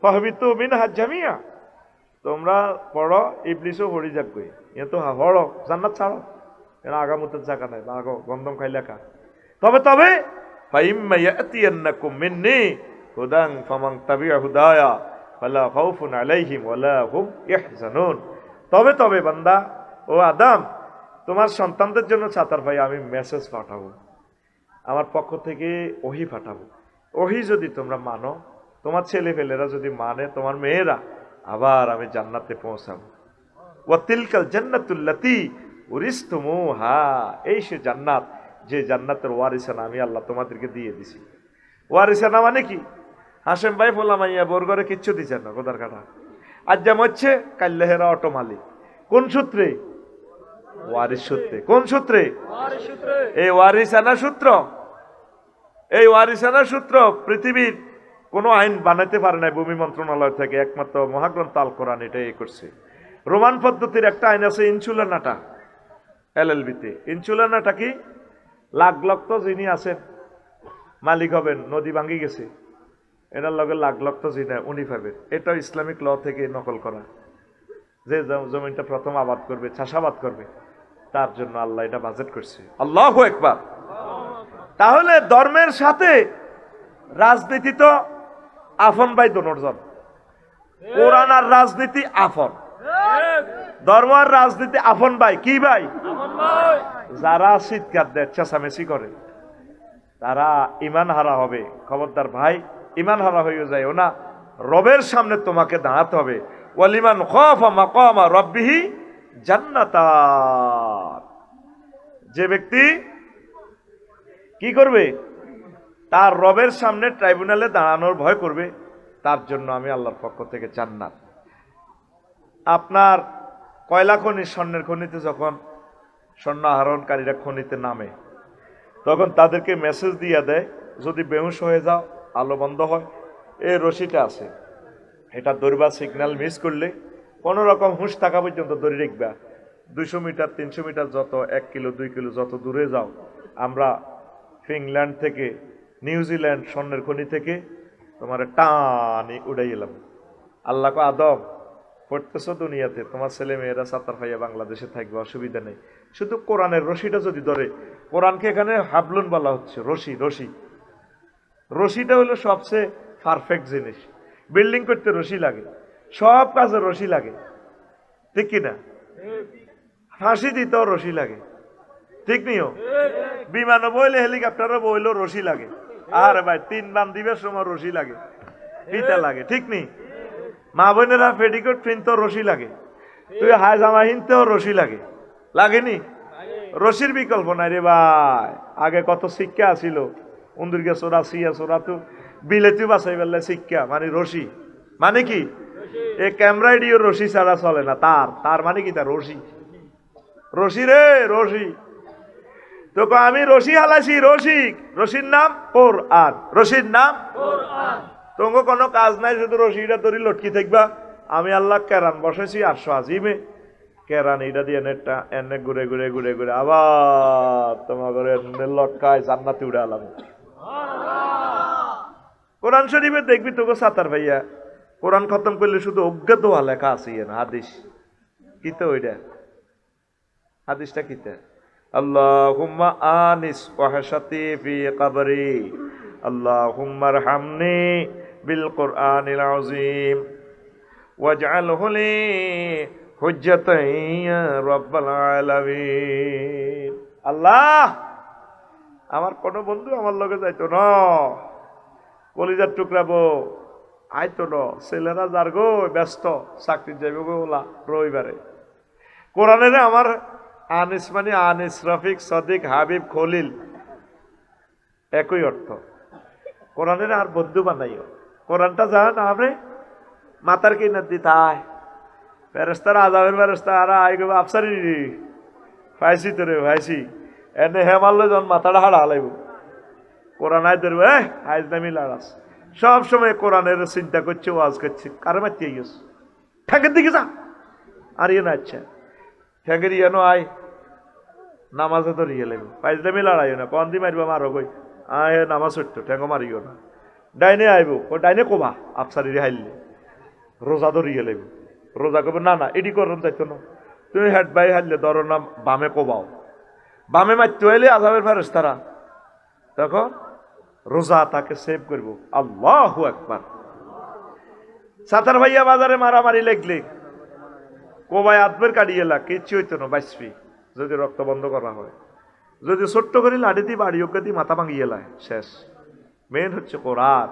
ফাহবিতু মিনহা জামিয়া, তোমরা পড়ো, ইবলিসও পড়ি যাক গই, এ তো পড়ো, জান্নাত ছাড়ো, এরা আগামতের জায়গা নাই, বা আগো গন্ধম খাই লেখা। তবে তবে ফাইম্মা ইয়াতিয়ান্নাকুম মিন্নি হুদান ফামান তাবিআ হুদায়া ফালা খাউফুন আলাইহিম ওয়ালা হুম ইয়াহজানুন। তবে তবে বান্দা, ও আদম, তোমার সন্তানদের জন্য ছাতার ভাই আমি মেসেজ পাঠাবো, আমার পক্ষ থেকে ওহী পাঠাবো। ওহী যদি তোমরা মানো, তোমার ছেলে ফেলেরা যদি মানে, তোমার মেয়েরা, আবার আমি জান্নাতে পৌঁছাবো। ওয়া তিলকাল জান্নাতুল্লাতী উরিসতুমুহা, এই সে জান্নাত যে জান্নাতের ওয়ারিসানা আমি আল্লাহ তোমাদেরকে দিয়ে দিছি। ওয়ারিসানা মানে কি? হাসেম ভাই ফোলা মাইয়া বোর ঘরে কিচ্ছু দিচ্ছেন না, কোদার কাটা আজ যেমন হচ্ছে কাল্লেহেরা অটো মালিক। কোন সূত্রে? ওয়ারিস সূত্রে। কোন সূত্রে? এই ওয়ারিসানা সূত্র। এই ওয়ারিসানা সূত্র পৃথিবীর কোনো আইন বানাইতে পারে না ভূমি মন্ত্রণালয় থেকে, একমাত্র মহাগ্রন্থ আল কোরআন এটাই করছে। রোমান পদ্ধতির একটা আইন আছে ইনসুলানাটা, এলএলবিতে। ইনসুলানাটা কি? লাখ লক্ষ যিনি আছেন মালিক হবেন, নদী ভাঙ্গি গেছে, এটার লগে লাখ লক্ষ যিনি উনি পাবেন। এটা ইসলামিক ল থেকে নকল করা। যে জমিনটা প্রথম আবাদ করবে, চাষাবাদ করবে, তার জন্য আল্লাহ এটা বাজেট করছে। আল্লাহু আকবার। তাহলে ধর্মের সাথে রাজনীতি তো আফন ভাই দোনোজন, কোরআন আর রাজনীতি আফন, ধর্ম আর রাজনীতি আফন ভাই। কি ভাই? যারা চিৎকার দেয়, চেঁচামেচি করে, তারা ইমান হারা হবে। খবরদার ভাই, ইমান হারা হয়ে যায়ও না। রবের সামনে তোমাকে দাঁড়াতে হবে। ওয়ালিমান খাফা মাকামা রাব্বিহি জান্নাতান, যে ব্যক্তি কি করবে? তার রবের সামনে ট্রাইব্যুনালে দাঁড়ানোর ভয় করবে, তার জন্য আমি আল্লাহর পক্ষ থেকে জান্নাত। আপনার কয়লা খনি, স্বর্ণের খনিতে যখন স্বর্ণ আহরণকারীরা খনিতে নামে, তখন তাদেরকে মেসেজ দিয়ে দেয়, যদি বেহুশ হয়ে যাও, আলো বন্ধ হয়, এই রশিটা আছে, এটা দৌড়বা, সিগন্যাল মিস করলে কোনো রকম হুঁশ থাকা পর্যন্ত দড়ি রাখবা। 200 মিটার 300 মিটার যত, 1 কিলো 2 কিলো যত দূরে যাও, আমরা ফিনল্যান্ড থেকে, নিউজিল্যান্ড স্বর্ণের খনি থেকে তোমার টানি উড়াই এলাম। আল্লাহ কো আদম, পড়তেছো দুনিয়াতে, তোমার ছেলে মেয়েরা সাতার ভাইয়া বাংলাদেশে থাকবে, অসুবিধা নেই, শুধু কোরআনের রশিটা যদি ধরে। কোরআনকে এখানে হাবলুন বলা হচ্ছে, রশি। রশি রশিটা হলো সবচেয়ে পারফেক্ট জিনিস। বিল্ডিং করতে রশি লাগে, সব কাজে রশি লাগে, ঠিক কিনা? ফাঁসি দিতেও রশি লাগে, ঠিক নিও। বিমানও বইলে হেলিকপ্টারও বইলেও রশি লাগে। আরে ভাই 3 বান দিবের সময় রশি লাগে, ফিতা লাগে, ঠিক নি? মা বোনেরা পেটিকোট পিনতেও রশি লাগে, তুই হায়জামা হিনতেও রশি লাগে, লাগেনি? রশির বিকল্প নাই রে ভাই। আগে কত শিক্ষা ছিল, উন্দুরকে চোরা সিয়া চোরা তো বিলেতি বাঁচাই ফেললে শিক্ষা মানে রশি। মানে কি? এই ক্যামেরাইডিও রশি ছাড়া চলে না। তার মানে কি? তার রশি, রশি রে রশি। তো আমি রশি হালাইছি, রশির নাম কোরআন, রশির নাম কোরআন। তোমাকে কোনো কাজ নাই, শুধু রশিটা ধরে লটকি থাকবা। আমি আল্লাহ কেরান বসেছি 800 আজিমে, কেরান এটা দিয়ে নেটটা এনে ঘুরে ঘুরে ঘুরে ঘুরে আবার তোমার ঘরে লটকায় জান্নাতে উড়ে আলাম। কোরআন শরীফে দেখবি তোকে সাতার ভাইয়া কোরআন খতম করলে শুধু অজ্ঞাত লেখা আছে না হাদিস। কি তো ওইটা হাদিসটা কিতা? আল্লাহুম্মা আনিস ওয়াহশাতি ফি কবরি আল্লাহুম্মা আরহামনি বিল কুরআনিল আযীম ওয়াজআলহু লি হুজ্জাতান ইয়া রাব্বাল আলামিন। আল্লাহ, আমার কোন বন্ধু আমার লগে যাইতো না, কলিজার টুকরাবো আইতো না, ছেলেরা যার গো ব্যস্ত চাকরি যাইব গো ওলা রবিবারে। কোরআনের আমার আনিস মানে আনিস, রফিক, সদিক, হাবিব, খলিল একই অর্থ। কোরআনের আর বন্ধু বানাইও। কোরআনটা জান আপনি মাতার কিনার দিতায় ফেরেস্তার আজাবের ফেরেস্তা আর আই গো আফসারি ফাইসি তোরে ফাইসি এনে হেমাল্য যখন মাথাটা হারা হালাইব কোরআন আয় ধরবে আইজ নামি লাড়াস। সব সময় কোরআনের চিন্তা করছে, ওয়াজ করছে, কারে মারতে গেছে ঠ্যাঙ্গের দিকে যা আর ইয়ে না। আচ্ছা ঠ্যাঙ্গের ইয়ে নো আয় নামাজে তো রিয়ে লাগবে, পাইজলামি লড়াইও না, কন দি মারবা মারো গই আয় নামাজ হইত ঠ্যাঙ্গ মারিও না। ডাইনে আইব ও ডাইনে কবা আফসারি হাইলে রোজা ধরিয়ে লাগবে, রোজা করবে না না এডি করুন চাইতো না, তুমি হেড বাই হাইলে ধরো না বামে কোবাও, বামে মারতে হইলে আজাবের ফেরেশতারা তখন রোজা তাকে সেভ করব। আল্লাহু আকবার। সাতার ভাইয়া বাজারে মারামারি লেগলে কোবায় আদবের কাটিয়ে লাগ কিচ্ছু হইতো না, বাঁচবি যদি রক্ত বন্ধ করা হয়। যদি ছোট্ট করে লাঠিতে বাড়ি ওকে মাথা ভাঙিয়ে লায় শেষ। মেন হচ্ছে কোরআন।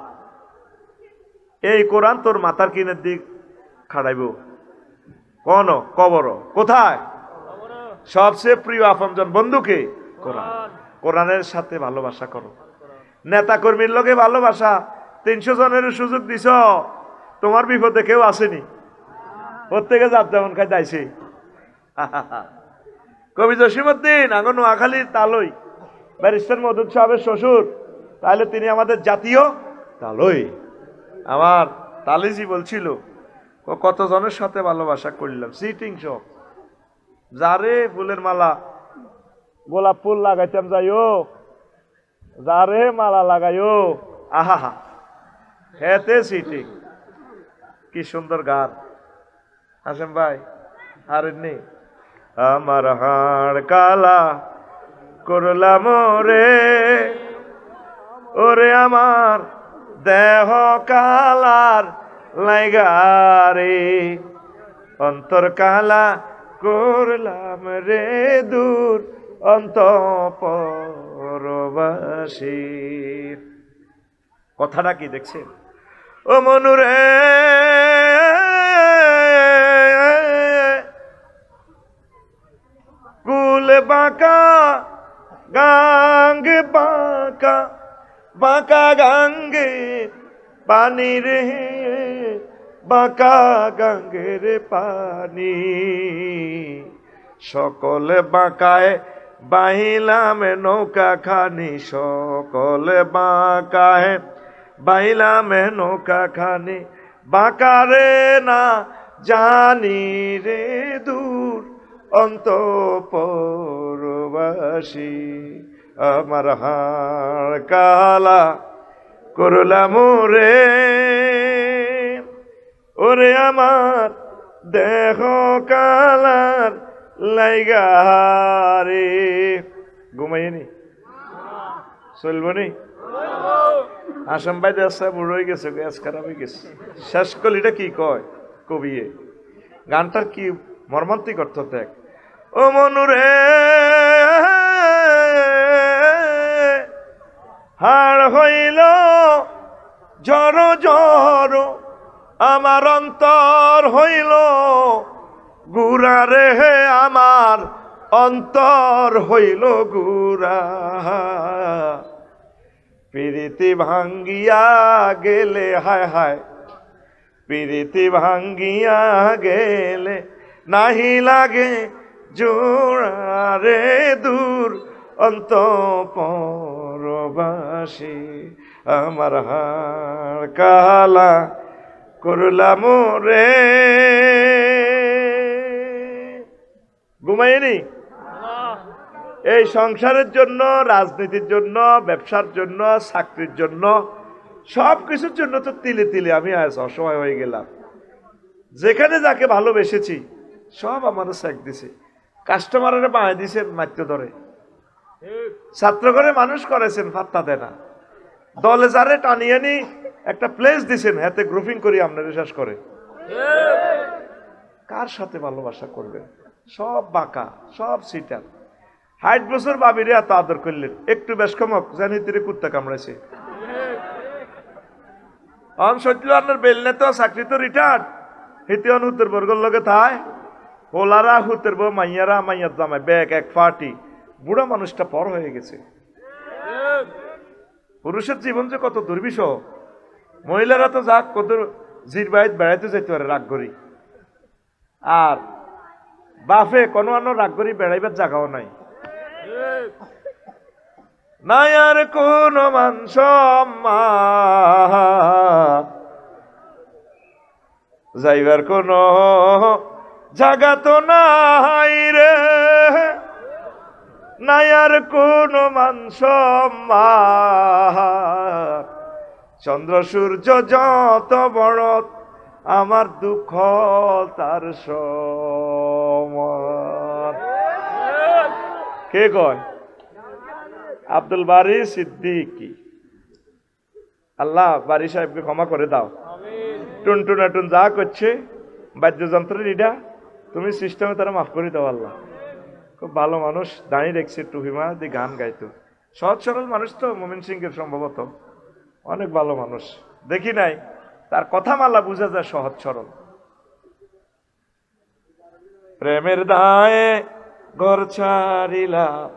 এই কোরআন তোর মাথার কিনের দিক খাড়াইব কোন কবর কোথায়? সবচেয়ে প্রিয় আপনজন বন্ধুকে কোরআন। কোরআনের সাথে ভালোবাসা করো। নেতা কর্মীর লোকে ভালোবাসা 300 জনের সুযোগ দিছ, তোমার বিপদে কেউ আসেনি, প্রত্যেকে যার যেমন খাই যাইছে। কবি জসিমউদ্দিন আঙ্গ নোয়াখালীর তালই ব্যারিস্টার মদুদ সাহেবের শ্বশুর, তাহলে তিনি আমাদের জাতীয় তালই। আমার তালিজি বলছিল কতজনের সাথে ভালোবাসা করলাম, সিটিং সব যারে ফুলের মালা গোলাপ ফুল লাগাইতাম যাইও, যারে মালা লাগাইও আহা হেতে সিটিং। কি সুন্দর গান হাসেম ভাই। আর নেই আমার হাড় কালা করলাম রে, ওরে আমার দেহ কালার লাইগারে, অন্তর কালা করলাম রে দূর অন্তঃপরবাসী। কথাটা কি দেখছেন ও মনুরে? কুল বাঁকা গাঙ্গ বাঁকা বাঁকা গাঙ্গে পানি রে, বাঁকা গাঙ্গের পানি, সকল বাঁকায় বাহিলাম নৌকা খানি, সকল বাঁকায় বাহিলাম নৌকা খানি, বাঁকারে না জানি রে দূর অন্তঃপরবাসী। আমার হাড় কালা করলাম রে, ওরে আমার দেহ কালার লাইগারে। ঘুমাইনি চলবো নি? আসাম ভাই দেশা বুড়ো হয়ে গেছে, গ্যাস খারাপ হয়ে গেছে। শেষ কলিটা কি কয় কবিয়ে? গানটার কি মর্মান্তিক অর্থ দেখ। ও মনুরে হাড় হইল জড় জড়, আমার অন্তর হইল গুড়া রে, আমার অন্তর হইল গুড়া। প্রীতি ভাঙ্গিয়া গেলে, হায় হায়, প্রীতি ভাঙ্গিয়া গেলে নাহি লাগে জোড়া রে, দূর অন্তঃপুরবাসী আমার হাড় কালা করলাম রে। ঘুমাইনি এই সংসারের জন্য, রাজনীতির জন্য, ব্যবসার জন্য, চাকরির জন্য, সব কিছুর জন্য তো তিলে তিলে আমি আজ অসহায় হয়ে গেলাম। যেখানে যাকে ভালোবেসেছি সব আমার স্যাক দিছে, কাস্টমারের বাঁয়ে দিছেন মাত্র ধরে, ছাত্র করে মানুষ করেছেন পাত্তা দেয় না, দলে যারে টানিয়ে নি একটা প্লেস দিছেন, হাতে গ্রুপিং করি আপনারা শেষ করে। কার সাথে ভালোবাসা করবেন? সব বাঁকা, সব সিটার। ৬০ বছর বাবিরে এত আদর করলেন, একটু বেশ কমক জানি তিরে কুত্তা কামড়াইছে। সত্যি আপনার বেলনে তো চাকরি তো রিটায়ার্ড, হিতে উত্তর বর্গর লগে থায় হোলারা হুতের বউ, মাইয়ারা মাইয়ার জামাই, ব্যাগ এক পার্টি, বুড়া মানুষটা পর হয়ে গেছে। পুরুষের জীবন যে কত দুর্বিষহ, মহিলারা তো যাক কত জির বাইত বেড়াইতে যেতে পারে রাগ করি, আর বাপে কোনো অন্য রাগ করি বেড়াইবার জায়গাও নাই, নাই আর কোন মান সম্মান, যাইবার কোন জায়গা তো নাই রে, নাই আর কোন মান সম্মান। চন্দ্র সূর্য যত বড়, আমার দুঃখ তার সমান। কে কয়? আব্দুল বারী সিদ্দিকী। আল্লাহ বারী সাহেবকে ক্ষমা করে দাও। টুনটুনা টুন যা করছে বাদ্যযন্ত্রের ইডা, তুমি সিস্টেমে তারা মাফ করে দাও আল্লাহ। খুব ভালো মানুষ, দাঁড়িয়ে রেখছে টুহিমা দিয়ে গান গাইতো, সহজ সরল মানুষ তো মোমিন সিংয়ের সম্ভবত, অনেক ভালো মানুষ, দেখি নাই তার কথা মালা বুঝা যায় সহজ সরল। প্রেমের দায়ে ঘর ছাড়িলাম,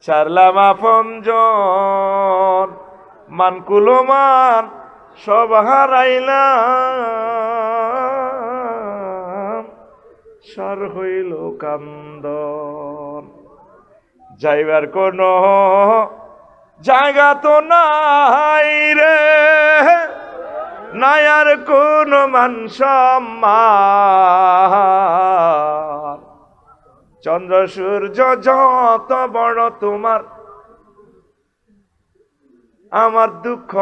ছাড়লাম আপনজন, মানকুলো মান সব হারাইলাম, সার হইল কান্দন, যাইবার কোন জায়গা তো নাই রে, নাই আর কোন মান সম্মান। চন্দ্র সূর্য যত বড় তোমার, আমার দুঃখ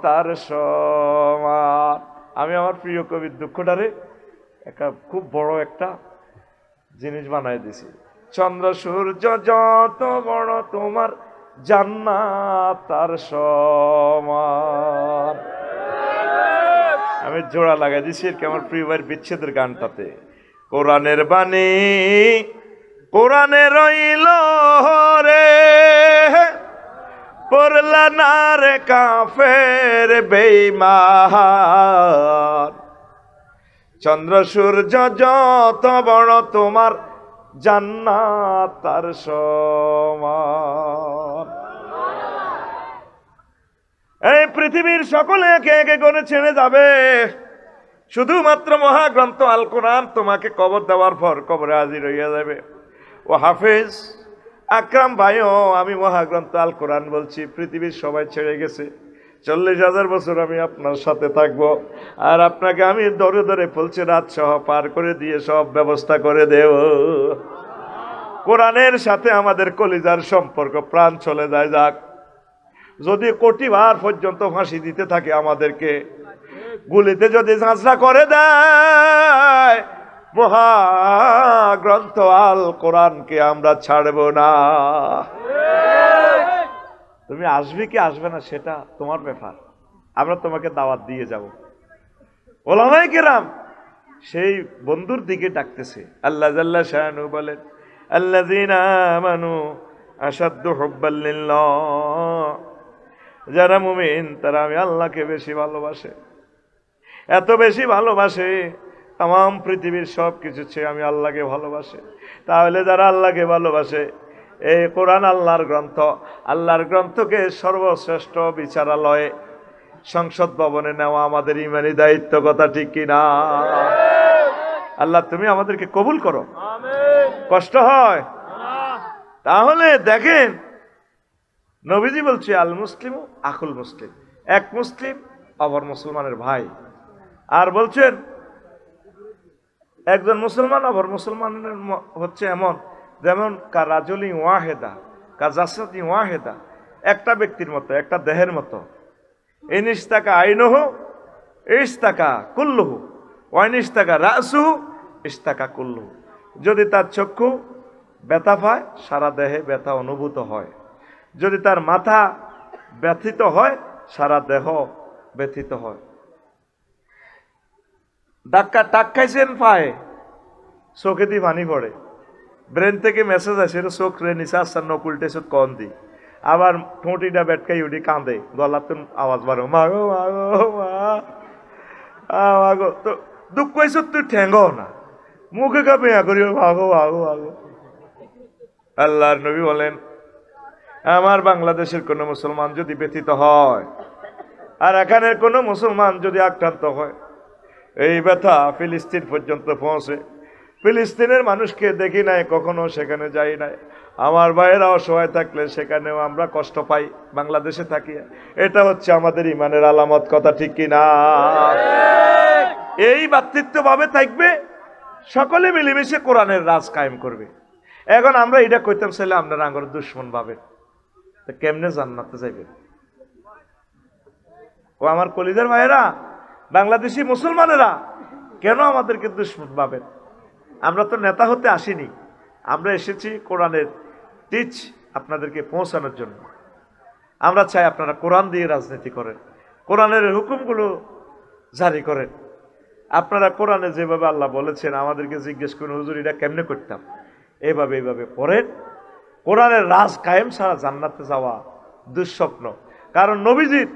তার সমান। আমি আমার প্রিয় কবির দুঃখটারে একটা খুব বড় একটা জিনিস বানাই দিছি। চন্দ্র সূর্য যত বড় তোমার, জান্নাত তার সমান। আমি জোড়া লাগাই দিছি আর কি আমার প্রিয় ভাইয়ের বিচ্ছেদের গানটাতে। কোরআনের বাণী কোরআনে রইল রে, পড়লা না রে কাফের বেঈমান। চন্দ্র সূর্য যত বড় তোমার, জান্নাত তার সমান। এই পৃথিবীর সকলে একে একে করে ছেড়ে যাবে, শুধুমাত্র মহাগ্রন্থ আল কোরআন তোমাকে কবর দেওয়ার পর কবরে হাজির হইয়া যাবে। ও হাফেজ আকরাম ভাইও, আমি মহাগ্রন্থ আল কোরআন বলছি, পৃথিবীর সবাই ছেড়ে গেছে, 40,000 বছর আমি আপনার সাথে থাকবো, আর আপনাকে আমি ধরে ধরে বলছি রাত সহ পার করে দিয়ে সব ব্যবস্থা করে দেব। কোরআনের সাথে আমাদের কলিজার সম্পর্ক, প্রাণ চলে যায় যাক, যদি কোটিবার পর্যন্ত ফাঁসি দিতে থাকে আমাদেরকে, গুলিতে যদি ঝাঁঝরা করে দেয়, মহাগ্রন্থ আল কোরআনকে আমরা ছাড়ব না। তুমি আসবে কি আসবে না সেটা তোমার ব্যাপার, আমরা তোমাকে দাওয়াত দিয়ে যাব। ওলামায়ে কেরাম সেই বন্ধুর দিকে ডাকতেছে। আল্লাহ জাল্লা শানু বলেন, আল্লাযীনা আমানু আশাদ্দু হুব্বাল লিল্লাহ, যারা মুমিন তারা আমি আল্লাহকে বেশি ভালোবাসে, এত বেশি ভালোবাসে তাম পৃথিবীর সব কিছু চেয়ে আমি আল্লাহকে ভালোবাসে। তাহলে যারা আল্লাহকে ভালোবাসে, এই কোরআন আল্লাহর গ্রন্থ, আল্লাহর গ্রন্থকে সর্বশ্রেষ্ঠ বিচারালয়ে সংসদ ভবনে নেওয়া আমাদের ইমানি দায়িত্ব, কথা ঠিক কিনা? আল্লাহ তুমি আমাদেরকে কবুল করো। কষ্ট হয়? তাহলে দেখেন নবীজি বলছে আল মুসলিম আকুল মুসলিম, এক মুসলিম অপর মুসলমানের ভাই। আর বলছেন একজন মুসলমান অপর মুসলমানের হচ্ছে এমন যেমন কারাজুলি ওয়াহেদা কাজাসাদি ওয়াহেদা, একটা ব্যক্তির মতো, একটা দেহের মতো। ইনিস্তাকা আইনহু ইস্তাকা কুল্লুহু ওয়াইনিস্তাকা রাসুহু ইস্তাকা কুল্লুহু। যদি তার চক্ষু ব্যথা পায় সারা দেহে ব্যথা অনুভূত হয়, যদি তার মাথা ব্যথিত হয় সারা দেহ ব্যথিত হয়। ধাক্কা টাক খাইছেন পায়ে, চোখে দিয়ে পানি পড়ে, ব্রেন থেকে মেসেজ আসে চোখ রে নিচে আসছে নকুলটে চোখ কন দি, আবার ঠোঁটিটা বেটকাই উঠি কাঁদে, গলার তো আওয়াজ বাড়ো মাগো মাগো মাগো। তো দুঃখ হয়েছ তুই ঠেঙ্গো না, মুখে কাঁপে করি মাগো মাগো মাগো। আল্লাহর নবী বলেন আমার বাংলাদেশের কোন মুসলমান যদি ব্যথিত হয় আর এখানের কোন মুসলমান যদি আক্রান্ত হয়, এই ব্যথা ফিলিস্তিন পর্যন্ত পৌঁছে। ফিলিস্তিনের মানুষকে দেখি নাই কখনো, সেখানে যাই নাই। আমার ভাইয়েরা অসহায় থাকলে সেখানেও আমরা কষ্ট পাই, বাংলাদেশে থাকি। এটা হচ্ছে আমাদের ইমানের আলামত, কথা ঠিক কিনা? এই ভ্রাতৃত্বভাবে থাকবে, সকলে মিলেমিশে কোরআনের রাজ কায়েম করবে। এখন আমরা এটা কইতাম ছেলে আপনারা আঙ্গর দুশ্মন ভাবেন, কেমনে জান্নাতে যাইবেন? ও আমার কলিজার ভাইয়েরা, বাংলাদেশি মুসলমানেরা কেন আমাদেরকে দুশ্মন ভাবেন? আমরা তো নেতা হতে আসিনি, আমরা এসেছি কোরআনের টিচ আপনাদেরকে পৌঁছানোর জন্য। আমরা চাই আপনারা কোরআন দিয়ে রাজনীতি করেন, কোরআনের হুকুমগুলো জারি করেন। আপনারা কোরআনে যেভাবে আল্লাহ বলেছেন আমাদেরকে জিজ্ঞেস করুন হুজুর এটা কেমনে করতাম, এইভাবে এইভাবে পড়েন। কোরআনের রাজ কায়েম ছাড়া জান্নাতে যাওয়া দুঃস্বপ্ন। কারণ নবীজির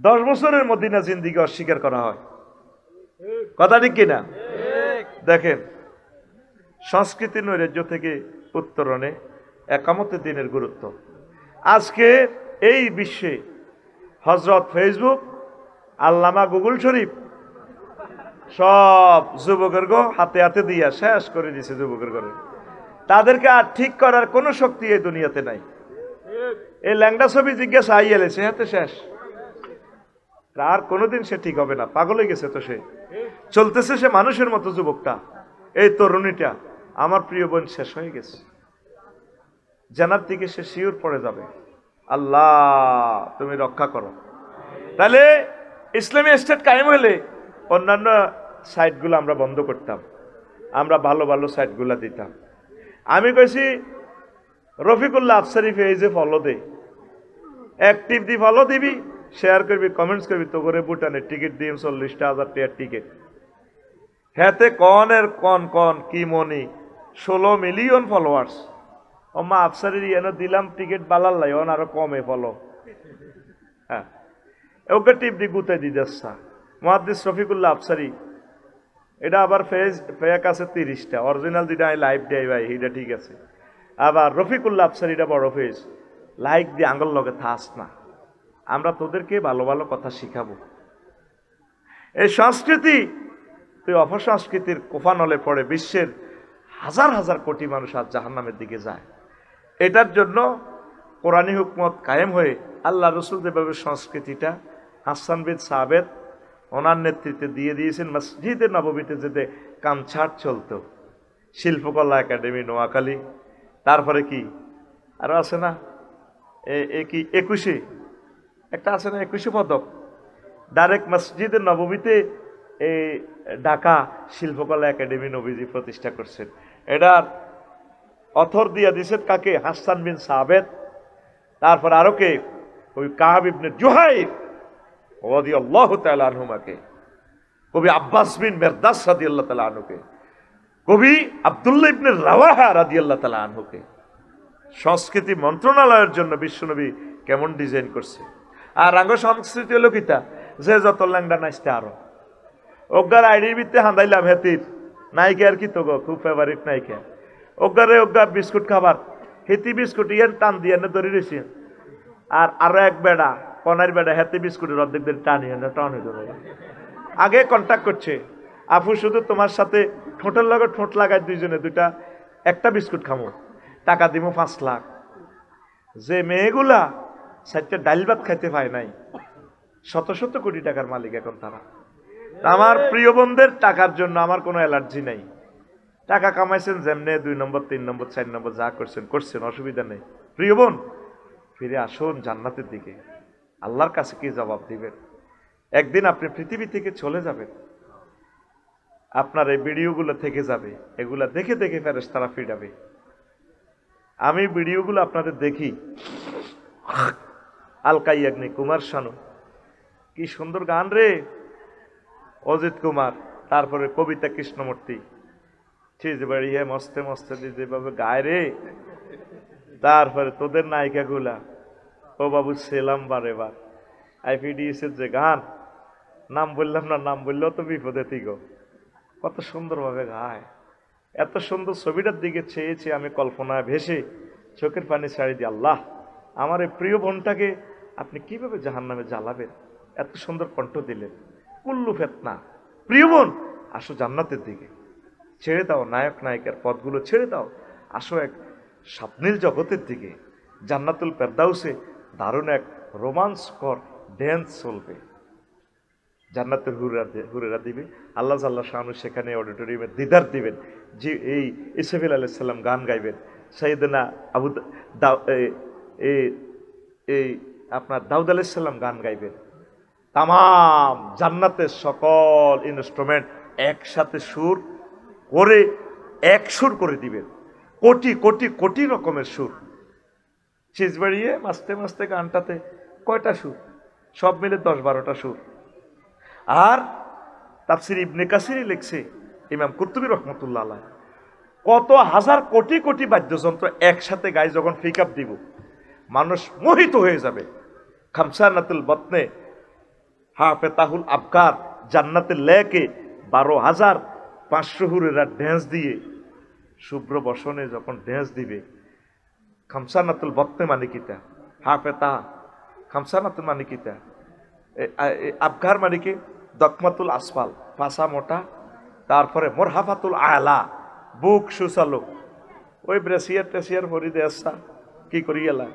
10 বছরের মদিনা জিন্দিগি অস্বীকার করা হয়, কথা ঠিক কিনা? দেখেন সংস্কৃতি নৈরাজ্য থেকে উত্তরণে একামতে দিনের গুরুত্ব। আজকে এই বিশ্বে হজরত ফেসবুক, আল্লামা গুগল শরীফ সব যুবকের হাতে হাতে দিয়া শেষ করে দিছে। যুবকের ঘরে তাদেরকে আর ঠিক করার কোন শক্তি এই দুনিয়াতে নাই। এই ল্যাংডা ছবি জিজ্ঞাসা আই এলেছে হাতে শেষ, আর কোনোদিন সে ঠিক হবে না, পাগল হয়ে গেছে। তো সে চলতেছে সে মানুষের মতো। যুবকটা, এই তরুণীটা আমার প্রিয় বোন শেষ হয়ে গেছে, জানার দিকে সে শিওর পড়ে যাবে। আল্লাহ তুমি রক্ষা করো। তাহলে ইসলামী স্টেট কায়েম হলে অন্যান্য সাইটগুলো আমরা বন্ধ করতাম, আমরা ভালো ভালো সাইটগুলো দিতাম। আমি কইছি রফিকুল্লাহ আফসারি পেজে ফলো দে, অ্যাক্টিভ দি ফলো দিবি, শেয়ার করবি, কমেন্টস করবি, তো করে ভুটানের টিকিট দিয়ে 40,000 টাকার টিকিট। হ্যাঁ কনের কন কন কি মনি 16 মিলিয়ন ফলোয়ার্স। মা আফসারির এনে দিলাম টিকিট বালার লাই, অন আরো কমে ফলো। হ্যাঁ ওকে টিপ দি গুতে দি দেশা মুহাদ্দিস রফিকুল্লাহ আফসারি। এটা আবার ফেক আছে 30টা, অরিজিনাল যেটা লাইভ দেয় ভাই এটা ঠিক আছে। আবার রফিকুল্লাহ আফসারিটা বড় ফেজ, লাইক দিয়ে আঙ্গল লগে থাস না। আমরা তোদেরকে ভালো ভালো কথা শিখাবো। এই সংস্কৃতি তুই অপসংস্কৃতির কোফানলে পড়ে বিশ্বের হাজার হাজার কোটি মানুষ আজ জাহান্নামের দিকে যায়। এটার জন্য কোরআনী হুকমত কায়েম হয়ে আল্লাহ রসুল যেভাবে সংস্কৃতিটা হাসান বিন সাবেত ওনার নেতৃত্বে দিয়ে দিয়েছেন। মসজিদে নববীতে যেতে কামছাট চলতো, শিল্পকলা একাডেমি নোয়াখালী, তারপরে কি আরো আছে না কি 21 একটা আছে না 21 পদক, ডাইরেক্ট মসজিদে নববীতে এই ঢাকা শিল্পকলা একাডেমি নবীজি প্রতিষ্ঠা করছেন। এটার অথর দিয়া দিয়েছেন কাকে? হাসান বিন সাবেত। তারপর আরো কে? ওই কাব ইবনে জুহাইর রাদিয়াল্লাহু তাআলা আনহুমাকে। কবি আব্বাস বিন মিরদাস রাদিয়াল্লাহু তাআলা আনহুকে, কবি আব্দুল্লাহ ইবনে রাওয়াহা রাদিয়াল্লাহু তাআলা আনহুকে সংস্কৃতি মন্ত্রণালয়ের জন্য বিশ্বনবী কেমন ডিজাইন করছে। আর আঙ্গ সংস্কৃতি হলো কিতা, যে যত ল্যাংডা নাচতে আরো অজ্ঞার আইডির ভিত্তে হাঁদাইলাম হেতির নায়িকা আর কি তো গো খুব ফেভারিট নায়িকা, অজ্ঞারে অজ্ঞা বিস্কুট খাবার হেতি বিস্কুট ইয়ান টান দিয়ে ধরে রয়েছে। আর আরো এক বেড়া কনার বেড়া হেতে বিস্কুটের অর্ধেক দিন টানিয়ে টান হয়ে আগে কন্ট্যাক্ট করছে, আপু শুধু তোমার সাথে ঠোঁটের লগে ঠোঁট লাগায় দুইজনে দুইটা একটা বিস্কুট খামো, টাকা দিব 5 লাখ। যে মেয়েগুলা সাইডটা ডাইল ভাত খাইতে পায় নাই, শত শত কোটি টাকার মালিক এখন তারা। আমার প্রিয় বোনদের টাকার জন্য আমার কোনো অ্যালার্জি নাই। টাকা কামাইছেন যেমনে 2 নম্বর 3 নম্বর 4 নম্বর যা করছেন করছেন, অসুবিধা নেই। প্রিয় বোন ফিরে আসুন জান্নাতের দিকে। আল্লাহর কাছে কি জবাব দিবেন? একদিন আপনি পৃথিবী থেকে চলে যাবেন, আপনার এই ভিডিওগুলো থেকে যাবে, এগুলা দেখে দেখে ফেরেশতারা ফিরাবে। আমি ভিডিওগুলো আপনাদের দেখি, আলকা ইয়াগনি কুমার শানু কি সুন্দর গান রে, অজিত কুমার, তারপরে কবিতা কৃষ্ণমূর্তি চিজ বাড়িয়ে মস্তে মস্তে যেভাবে গায় রে, তারপরে তোদের নায়িকা গুলা ও বাবু সেলাম বারে বার আইপিডিএসের যে গান, নাম বললাম না, নাম বললেও তো বিপদে তিগো, কত সুন্দরভাবে গায়। এত সুন্দর ছবিটার দিকে চেয়েছি আমি কল্পনায় ভেসে চোখের পানি ছাড়ি দিয়ে, আল্লাহ আমার এই প্রিয় বোনটাকে আপনি কিভাবে জাহান্নামে জ্বালাবেন, এত সুন্দর কণ্ঠ দিলেন। কুল্লু ফেতনা, প্রিয় বোন আসো জান্নাতের দিকে, ছেড়ে দাও নায়ক নায়িকার পদগুলো ছেড়ে দাও, আসো এক স্বপ্নীল জগতের দিকে। জান্নাতুল ফেরদাউসে দারুণ এক রোমান্সকর ড্যান্স চলবে, জান্নাতের হুরেরা দিবে, আল্লাহ জাল্লা শানু সেখানে অডিটোরিয়ামে দিদার দিবেন। যে এই ইসরাফিল আলাইহিস সালাম গান গাইবেন, সাইয়েদনা আবু এই আপনার দাউদ আলাইহিস সালাম গান গাইবেন। তামাম জান্নাতের সকল ইনস্ট্রুমেন্ট একসাথে সুর করে এক সুর করে দিবেন, কোটি কোটি কোটি রকমের সুর। চিজ বাড়িয়ে মাস্তে মাস্তে গানটাতে কয়টা সুর, সব মিলে 10-12টা সুর। আর তাফসির ইবনে কাসির লিখছে, ইমাম কুরতুবী রহমতুল্লাহ আলাইহি, কত হাজার কোটি কোটি বাদ্যযন্ত্র একসাথে গায়ে যখন পিকআপ দিব, মানুষ মোহিত হয়ে যাবে। খামসানাতুল বতনে হাফেতাহুল আবকার জান্নাতের লেকে 12,500 হুরেরা ড্যান্স দিয়ে শুভ্র বসনে যখন ড্যান্স দিবে। খামসানাতুল বতনে মানে কিতা, হাফেতা খামসানাতুল মানে কিতা, আবকার মানে কি দকমাতুল আসফাল পাশা মোটা, তারপরে মোরহাফাতুল আলা বুক সুসালো, ওই ব্রেসিয়ার টেসিয়ার হরিদে আসা কি করি গেলা।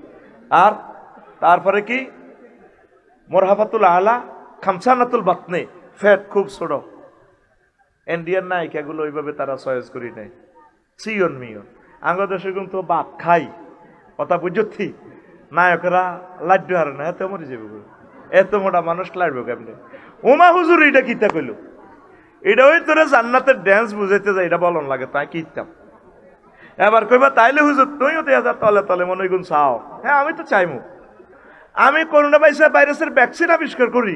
আর তারপরে কি মোরহাফাতুল আলা, খামসানাতুল বাতনে ফ্যাট খুব ছোট। ইন্ডিয়ান নায়িকাগুলো ওইভাবে তারা চয়েস করি নাই, সিয়ন মিয়ন আঙ্গ দেশে কিন্তু ভাত খাই কথা বুঝছি, নায়করা লাড্ডু হারে না, এত মরে যাবে, এত মোটা মানুষ লাগবে কেমনে। ওমা হুজুর এটা কিতা কইল, এটা ওই তোরা জান্নাতের ড্যান্স বুঝাইতে যায়, এটা বলন লাগে তাই কিতাম। এবার কইবা তাইলে হুজুর তুইও 2000 তলে তলে মনে গুণ চাও। হ্যাঁ আমি তো চাইমু, আমি করোনা ভাইরাসের ভ্যাকসিন আবিষ্কার করি,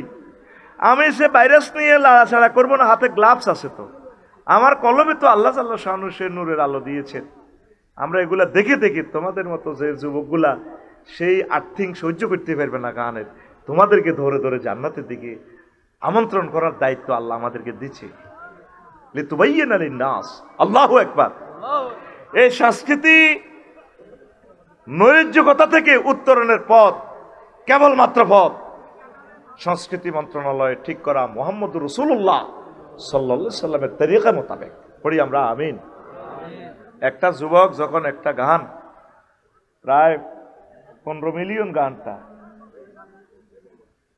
আমি সে ভাইরাস নিয়ে লাড়াছাড়া করবো না, হাতে গ্লাভস আছে তো, আমার কলমে তো আল্লাহ আল্লাহ শানু সে নূরের আলো দিয়েছেন। আমরা এগুলা দেখে দেখে তোমাদের মতো যে যুবকগুলা সেই আর্থিং সহ্য করতে পারবে না গানের, তোমাদেরকে ধরে ধরে জান্নাতের দিকে আমন্ত্রণ করার দায়িত্ব আল্লাহ আমাদেরকে দিচ্ছে। লিতুবাইয়িনা লিন-নাস, আল্লাহু আকবার। এই সংস্কৃতি নৈরাজ্যকতা থেকে উত্তরণের পথ, কেবলমাত্র পথ সংস্কৃতি মন্ত্রণালয়ে ঠিক করা মুহাম্মদুর রাসূলুল্লাহ সাল্লাল্লাহু আলাইহি সাল্লামের তরিকা মোতাবেক। পড়ি আমরা আমিন। একটা যুবক যখন একটা গান, প্রায় 15 মিলিয়ন গানটা,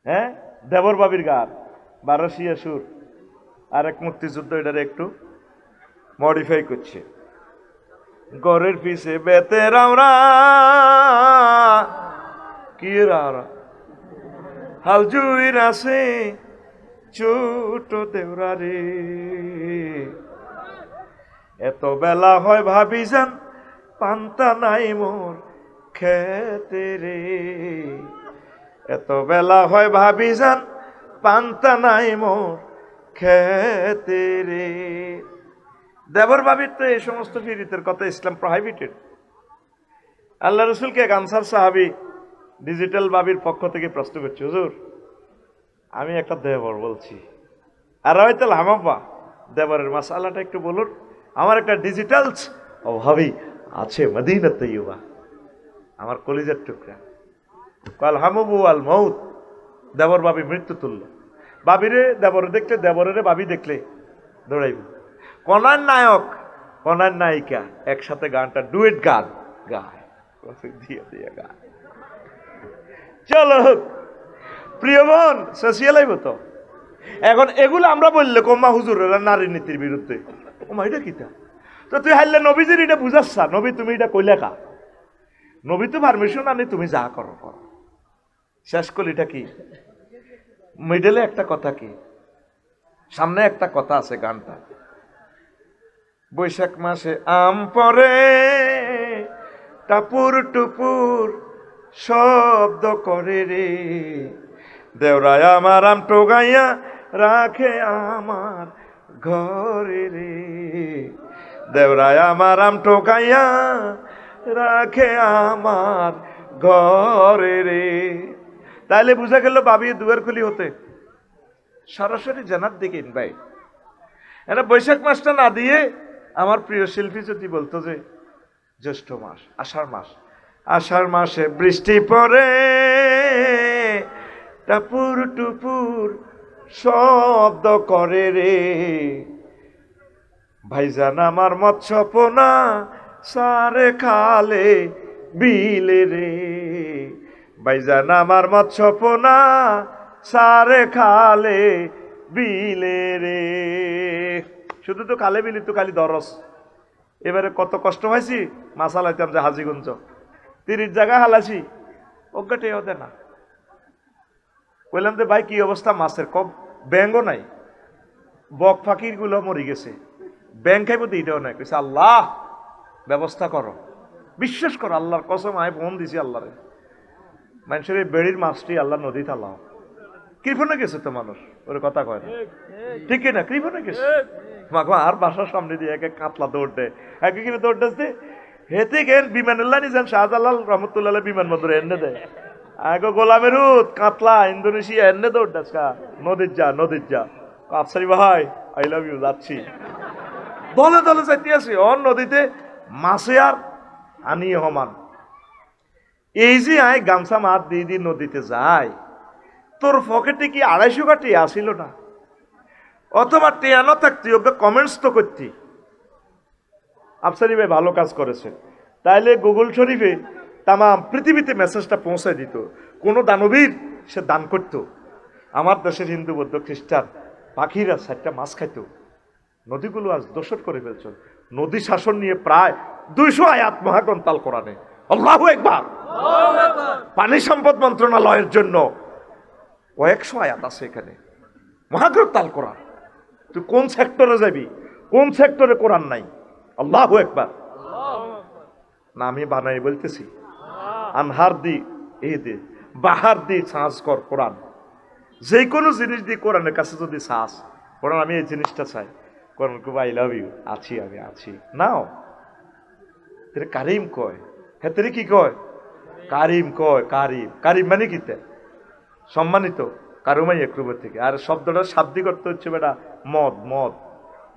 হ্যাঁ দেবর বাবির গান 1200 সুর, আর এক মুক্তিযুদ্ধ এটারে একটু মডিফাই করছে। গরের পিছে বেতের আমরা কি রারা হাল জুইর আছে ছোট দেওরা রে, এত বেলা হয় ভাবি যান পান্তা নাই মোর খেতে রে, এত বেলা হয় ভাবি যান পান্তা নাই মোর খেতে রে। দেবর ভাবির তো এই সমস্ত ফিরিতের কথা ইসলাম প্রহিবিটেড। আল্লাহ রসুলকে এক আনসার সাহাবী ডিজিটাল ভাবির পক্ষ থেকে প্রশ্ন করছে, হুজুর আমি একটা দেবর বলছি, আর হয়তো হামাব্বা দেবরের মাসালাটা একটু বলুন, আমার একটা ডিজিটাল ভাবি আছে মদিনা তৈয়বা, আমার কলিজার টুকরা। কাল হামবু আল মৌত, দেবর ভাবি মৃত্যু তুল্য। ভাবিরে দেবরে দেখলে, দেবরের ভাবি দেখলে দৌড়াইব। কনার নায়ক কনার নায়িকা একসাথে গানটা ডুয়েট গান গায়, দিয়ে দিয়ে গায়। চলো প্রিয় বোন, সোশিয়ালাইব তো। এখন এগুলো আমরা বললে কম্মা হুজুরেরা নারী নীতির বিরুদ্ধে, ওমা এটা কিতা? তো তুই হারলে নবীজির এটা বুঝাচ্ছা, নবী তুমি এটা কইলে কা? নবী তো পারমিশন আনি, তুমি যা করো করো। শেষ কলিটা কি? মিডলে একটা কথা কি, সামনে একটা কথা আছে গানটা। বৈশাখ মাসে আম পরে টাপুর টুপুর শব্দ করে রে, দেওরায় আমার আম টোগাইয়া রাখে আমার ঘরে রে, দেওরায় আমার আম টোগাইয়া রাখে আমার ঘরে রে। তাইলে বুঝা গেল ভাবি দুয়ার খুলি হতে সরাসরি জানার দিকে ইনভাইট। এটা বৈশাখ মাসটা না দিয়ে আমার প্রিয় শিল্পী যদি বলতো যে জ্যৈষ্ঠ মাস, আষাঢ় মাস, আষাঢ় মাসে বৃষ্টি পড়ে টাপুর টুপুর শব্দ করে রে, ভাইজান আমার মৎস্যপনা সারে খালে বিলে রে, ভাইজান আমার মৎস্যপনা সারে খালে বিলে রে। শুধু তো খালে বিলি তো খালি দরস। এবারে কত কষ্ট হয়েছি, মাছ হালাইতাম যে হাজিগঞ্জ 30 জায়গা হালাইছি, অজ্ঞাটে হতে না। বললাম যে ভাই কি অবস্থা মাছের, কব ব্যাঙ্গও নাই, বক ফাঁকির গুলো মরে গেছে, ব্যাং খাইব তো এটাও নাই। কইছে আল্লাহ ব্যবস্থা করো, বিশ্বাস করো আল্লাহর কসম, আমি ফোন দিছি আল্লাহরে, মানুষের এই বেড়ির মাছটি আল্লাহ নদী থালাও। কৃপণে গেছে তো মানুষ, ওর কথা কয় না, ঠিক না? কৃপণে গেছে মাখো আর বাসার সামনে দিয়ে এক কাতলা দৌড় দেয়, একে কিনে দৌড় দিতে হেতে গেন বিমানুল্লাহ নিজান শাহজালাল রহমতুল্লাহ বিমানবন্দর এনে দেয়, আগে গোলামের কাতলা ইন্দোনেশিয়া এনে দৌড় দেয়, নদীর যা নদীর যা। আফসারি ভাই আই লাভ ইউ, যাচ্ছি। দলে দলে যাইতে আছে অন নদীতে, মাছে আর আনিয়ে হমান। এই যে আয় গামছা মাত দিয়ে দিয়ে নদীতে যায়, তোর পকেটে কি 250 কাটি আসিল না? অথবা টেয়ানো থাকতি, ওকে কমেন্টস তো করতি আফসারি ভাই ভালো কাজ করেছে, তাইলে গুগল শরীফে তামাম পৃথিবীতে মেসেজটা পৌঁছায় দিত। কোন দানবীর সে দান করত। আমার দেশের হিন্দু বৌদ্ধ খ্রিস্টান পাখিরা 4টা মাছ খাইত। নদীগুলো আজ দোষর করে ফেলছ। নদী শাসন নিয়ে প্রায় 200 আয়াত মহাগ্রন্থাল কোরআনে, আল্লাহু আকবার। পানি সম্পদ মন্ত্রণালয়ের জন্য কয়েকশো আয়াত আছে এখানে, মহাগ্রন্থাল কোরআন। তুই কোন সেক্টরে যাবি, কোন সেক্টরে কোরআন নাই? আল্লাহু আকবার। না আমি বানাই বলতেছি, আনহার দি এই দে বাহার দি সাজ কর কোরআন। যে কোনো জিনিস দিয়ে কোরআনের কাছে যদি সাজ, কোরআন আমি এই জিনিসটা চাই, কোরআন খুব আই লাভ ইউ, আছি আমি আছি নাও। তেরে কারিম কয়, হ্যাঁ তেরে কি কয়? কারিম কয়। কারিম, কারিম মানে কি? সম্মানিত, কারুমাই একরুবের থেকে। আর শব্দটা শাব্দিক অর্থ হচ্ছে বেটা মদ। মদ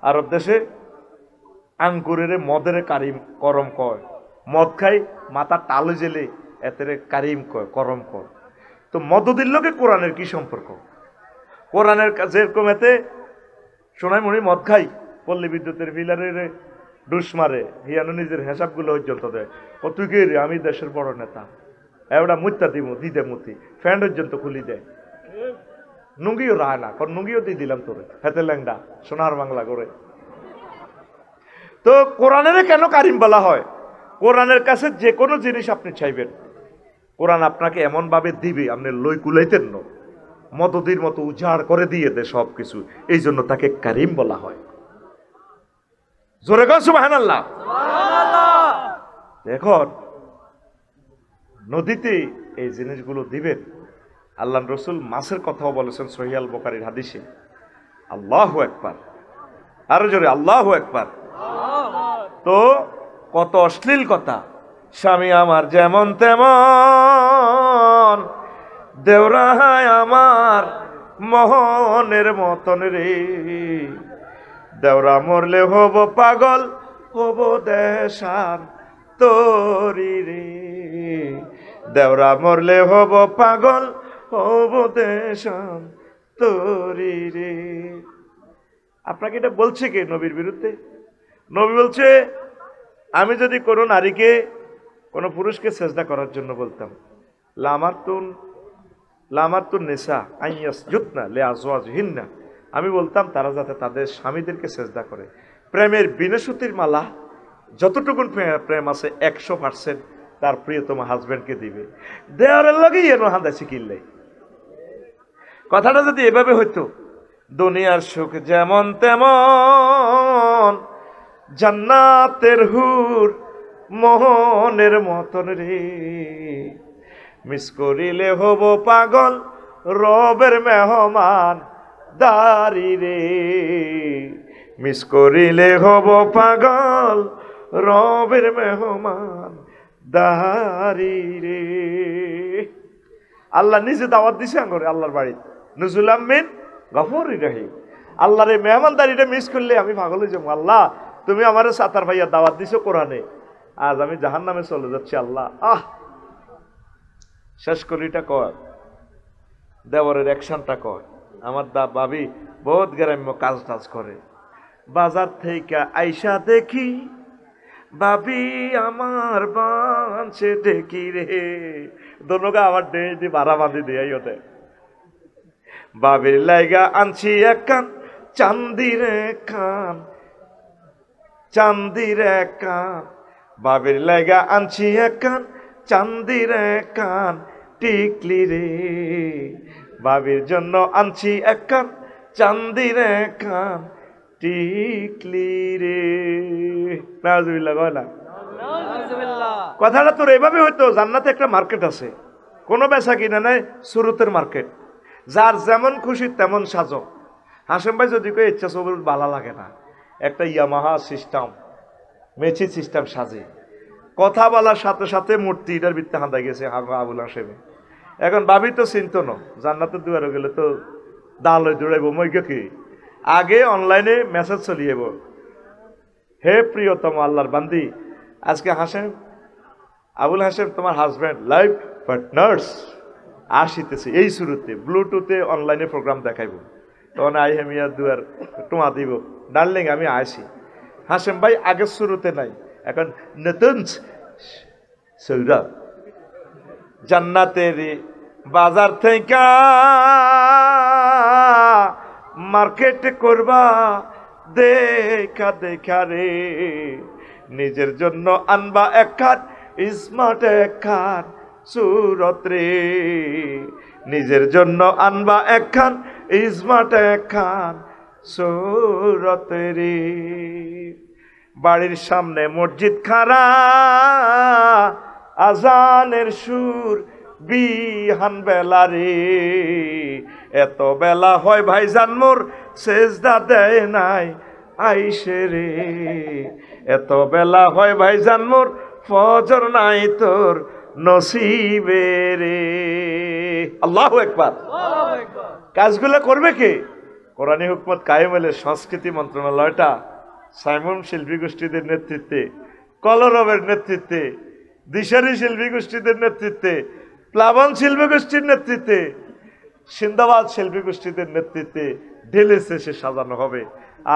আরব দেশে আঙ্কুরের মদের কারিম করম কয়। মদ খাই মাথা টালে জেলে এতেরে কারিম কয়, করম কয়। তো মদদির লোকে কোরআনের কি সম্পর্ক? কোরআনের যেরকম এতে সোনাইমণি মদ খাই পল্লী বিদ্যুতের ফিলারের ডুস মারে, হিয়ানো নিজের হিসাবগুলো পর্যন্ত দেয়। ও তুই কে রে? আমি দেশের বড় নেতা, এওটা মুত্তা দিব দিদে মুতি ফ্যান পর্যন্ত খুলি দেয়। নুঙ্গিও রায় না, কারণ নুঙ্গিও দিয়ে দিলাম তোরে, হাতে ল্যাংডা সোনার বাংলা করে। তো কোরআনের কেন কারিম বলা হয়? কোরআনের কাছে যে কোনো জিনিস আপনি চাইবেন, কোরআন আপনাকে এমন ভাবে দিবে আপনি লই কুলাইতেন না, মদদির মতো উজাড় করে দিয়ে দেয় সবকিছু। এই জন্য তাকে কারিম বলা হয়। জোরে গো সুবহানাল্লাহ। এখন নদীতে এই জিনিসগুলো দিবেন। আল্লাহ রসুল মাছের কথাও বলেছেন সহিহ আল বুখারীর হাদিসে, আল্লাহু আকবার, আরো জোরে আল্লাহু আকবার। তো কত অশ্লীল কথা, স্বামী আমার যেমন তেমন, দেওরায় আমার মোহনের মতন রে, দেওরা মরলে হব পাগল, হব দেশান তোরি রে, দেওরা মরলে হব পাগল, হব দেশান তোরি রে। আপনাকে এটা বলছে কে নবীর বিরুদ্ধে? নবী বলছে, আমি যদি কোনো নারীকে, কোনো পুরুষকে সেজদা করার জন্য বলতাম, লামারতুন নেশা আইয়াসজুদনা লিআজওয়াজিহিন্না, আমি বলতাম তারা যাতে তাদের স্বামীদেরকে সেজদা করে। প্রেমের বিনশুতির মালা, যতটুকু প্রেম আছে 100% তার প্রিয়তম হাজবেন্ডকে দিবে। দেওয়ারের লগেই এনো হাঁদাছি কিনলে। কথাটা যদি এভাবে হইতো, দুনিয়ার সুখ যেমন তেমন, জান্নাতের হুর মোহনের মতন রে, মিস করিলে হব পাগল, রবের মেহমান দারি রে, মিস করিলে হব পাগল, রবের মেহমান দারি রে। আল্লাহ নিজে দাওয়াত দিছে আঙ্গরে আল্লাহর বাড়িতে, নুজুলাম মিন গফুরির রহিম। আল্লাহর এই মেহমানদারিটা মিস করলে আমি পাগল হয়ে যাবো। আল্লাহ তুমি আমারে সাতার ভাইয়া দাওয়াত দিছো কোরআনে, আজ আমি জাহান্নামে চলে যাচ্ছি। আল্লাহ শেষ করিটা কর, দেওয়ারের অ্যাকশনটা কর। আমার ভাবি বহুত গ্রাম্য কাজ টাজ করে, বাজার থেকে আইসা দেখি ভাবি আমার বাঁচে দেখি রে, দোনোগা আমার ডে ভাড়া বাঁধি দিয়ে ওতে, বাবির লাইগা আনছি এক কান চান্দির কান, চান্দির কান, বাবির লাইগা আনছি এক কান চান্দির কান টিকলি রে, বাবির জন্য আনছি এক কান চান্দির কান টিকলি রে। নাউজুবিল্লাহ কয়লা। কথাটা তোর এভাবে হইতো, জান্নাতে একটা মার্কেট আছে, কোনো বেচা কিনা নাই, সুরতের মার্কেট, যার যেমন খুশি তেমন সাজো। হাসেম ভাই যদি কই ইচ্ছা সবুজ ভালো লাগে না, একটা ইয়ামাহা সিস্টেম, মেচি সিস্টেম সাজে, কথা বলার সাথে সাথে মূর্তি এটার ভিত্তি হাঁদা গেছে আবুল হাসেমে। এখন ভাবি তো চিন্ত ন, জান্নাতের দুয়ারে গেলে তো দাল হয়ে দৌড়াইব মইকে কি, আগে অনলাইনে মেসেজ চলিয়েব, হে প্রিয়তম আল্লাহর বান্দি, আজকে হাসেম আবুল হাসেম তোমার হাজব্যান্ড লাইফ পার্টনার্স আসিতেছে, এই শুরুতে ব্লুটুথে অনলাইনে প্রোগ্রাম দেখাইব, তখন আই হেমিয়া দুয়ার টোয়া দিব, ডার্লিং আমি আসি। হাসেম ভাই আগের শুরুতে নাই, এখন নতুন সৌরা জান্নাতের বাজার থেকে মার্কেট করবা দেখা দেখা রে, নিজের জন্য আনবা এক খান স্মার্ট এক খান সুরত রে, নিজের জন্য আনবা এক খান স্মার্ট এক খান সুরত রে। বাড়ির সামনে মসজিদ খারা, আজানের সুর বিহান বেলা রে, এত বেলা হয় ভাইজান মোর সেজদা দেয় নাই আইসে রে, এত বেলা হয় ভাইজান মোর ফজর নাই তোর নসিবে রে। আল্লাহু আকবার। কাজগুলো করবে কে? কোরআনী হুকমত কায়েমের সংস্কৃতি মন্ত্রণালয়টা সাইমন শিল্পী গোষ্ঠীদের নেতৃত্বে, কলরবের নেতৃত্বে, দিশারি শিল্পী গোষ্ঠীদের নেতৃত্বে, প্লাবন শিল্পী গোষ্ঠীর নেতৃত্বে, সিন্দাবাদ শিল্পী গোষ্ঠীদের নেতৃত্বে ঢেলে শেষে সাজানো হবে।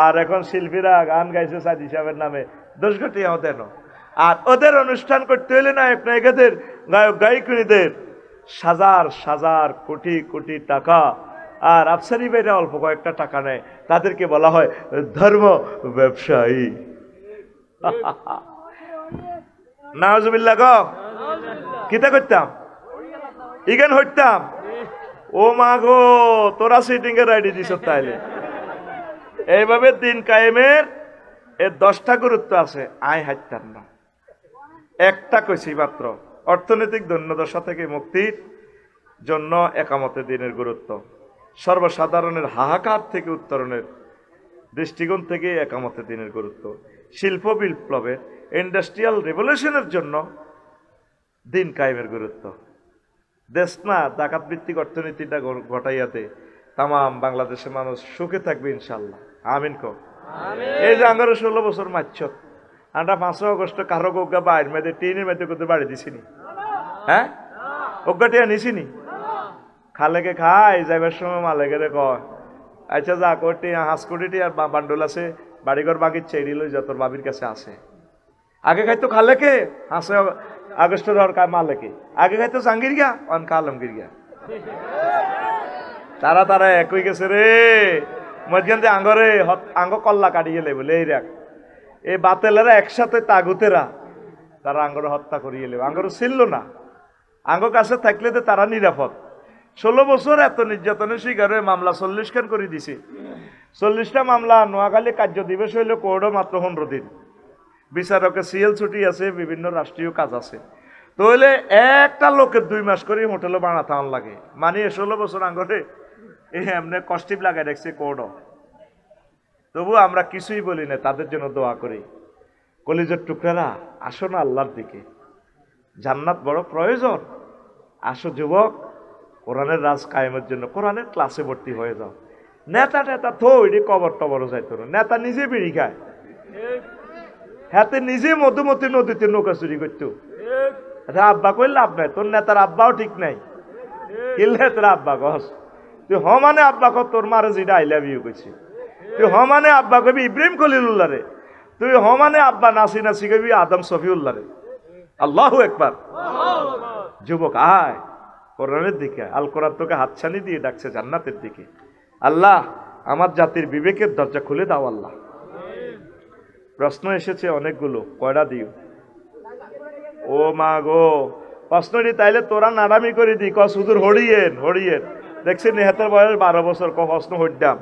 আর এখন শিল্পীরা গান গাইছে সাদি সাহেবের নামে, 10 ঘটিয়াও দেন। আর ওদের অনুষ্ঠান করতে হলে নায়ক নায়িকাদের, গায়ক গায়িকীদের হাজার হাজার কোটি কোটি টাকা, আর আফসারি ভাইরা অল্প কয়েকটা টাকা নেয়, তাদেরকে বলা হয় ধর্ম ব্যবসায়ী। নাউজুবিল্লাহ গো, কিতা করতাম ইগান হইতাম, ও মা গো তোরা সিটিং এর আইডি দিছ তাইলে। এইভাবে দিন কায়েমের এর 10টা গুরুত্ব আছে, আয় হাইতাম না। একটা কইছি মাত্র, অর্থনৈতিক দৈন্যদশা থেকে মুক্তির জন্য একামতে দিনের গুরুত্ব। সর্বসাধারণের হাহাকার থেকে উত্তরণের দৃষ্টিকোণ থেকে একামতে দিনের গুরুত্ব, শিল্প বিপ্লবের ইন্ডাস্ট্রিয়াল রেভলিউশনের জন্য দিন কায়েমের গুরুত্ব। দেশ না ডাকাত ভিত্তিক অর্থনীতিটা ঘটাইয়াতে তাম বাংলাদেশের মানুষ সুখে থাকবে ইনশাল্লাহ, আমিন কো। এই যে আঙ্গারো 16 বছর মারছ, আমরা 5 আগস্ট কারো গোগা বাইর মেয়েদের টিনের মেয়েদের করতে বাড়ি দিছিনি, হ্যাঁ অজ্ঞাটিয়া নিছিনি, খালেকে খাই যাইবার সময় মালেকে রে কয় আচ্ছা যা কোটি হাঁস কোটি আর বান্ডল আছে বাড়িঘর বাগির চেরি লই যা তোর বাবির কাছে আছে। আগে খাইতো খালেকে হাসে আগস্টের আর মালেকে, আগে খাইতো জাঙ্গির গিয়া অন কালমগির গিয়া, তারা তারা এক হয়ে গেছে রে। মধ্যখান দিয়ে আঙ্গরে আঙ্গ কল্লা কাটিয়ে গেলে বলে এই রাখ এই বাতেলেরা একসাথে তাগুতেরা তারা আঙ্গরে হত্যা করিয়ে নেবে, আঙ্গরে ছিল না, আঙ্গ কাছে থাকলে তো তারা নিরাপদ। 16 বছর এত নির্যাতনের শিকার হয়ে মামলা 40 খান করে দিছে। 40টা মামলা নোয়াখালী কার্য দিবস হইলে কোর্টও মাত্র 15 দিন, বিচারকের সিএল ছুটি আছে, বিভিন্ন রাষ্ট্রীয় কাজ আছে। তো হইলে একটা লোকের 2 মাস করে হোটেলে বানাতে লাগে, মানে 16 বছর আঙ্গরে এমনি কষ্টিপ লাগাই দেখছে কোর্টও। তবু আমরা কিছুই বলি না, তাদের জন্য দোয়া করি। কলিজার টুকরারা আসো না আল্লাহর দিকে, জান্নাত বড় প্রয়োজন। আসো যুবক, কোরআনের রাজ কায়েমের জন্য কোরআনের ক্লাসে ভর্তি হয়ে যাও। নেতা টেতা থো এটি কবর টবরও যাইতো না, নেতা নিজে বিড়ি খায়, হাতে নিজে মধুমতি নদীতে নৌকা চুরি করতো। আব্বা কই লাভ নাই, তোর নেতার আব্বাও ঠিক নাই, কিনলে তোর আব্বা কস তুই হ মানে আব্বা কর, তোর মারে যেটা আই লাভ ইউ কইছে তুই হ মানে আব্বা কবি ইব্রাহিম খলিলুল্লাহ রে, তুই হ মানে আব্বা নাসি নাসি কবি আদম সফিউল্লাহ রে। আল্লাহু আকবার। যুবক আয় কোরআনের দিকে, আল কোরআন তোকে হাতছানি দিয়ে ডাকছে জান্নাতের দিকে। আল্লাহ আমার জাতির বিবেকের দরজা খুলে দাও আল্লাহ। প্রশ্ন এসেছে অনেকগুলো, কয়টা দিও? ও মা গো, প্রশ্নটি তাইলে তোরা নাড়ামি করে দি, কস হুজুর হরিয়েন হরিয়েন। দেখছি নেহাতের বয়স 12 বছর, ক প্রশ্ন হইতাম।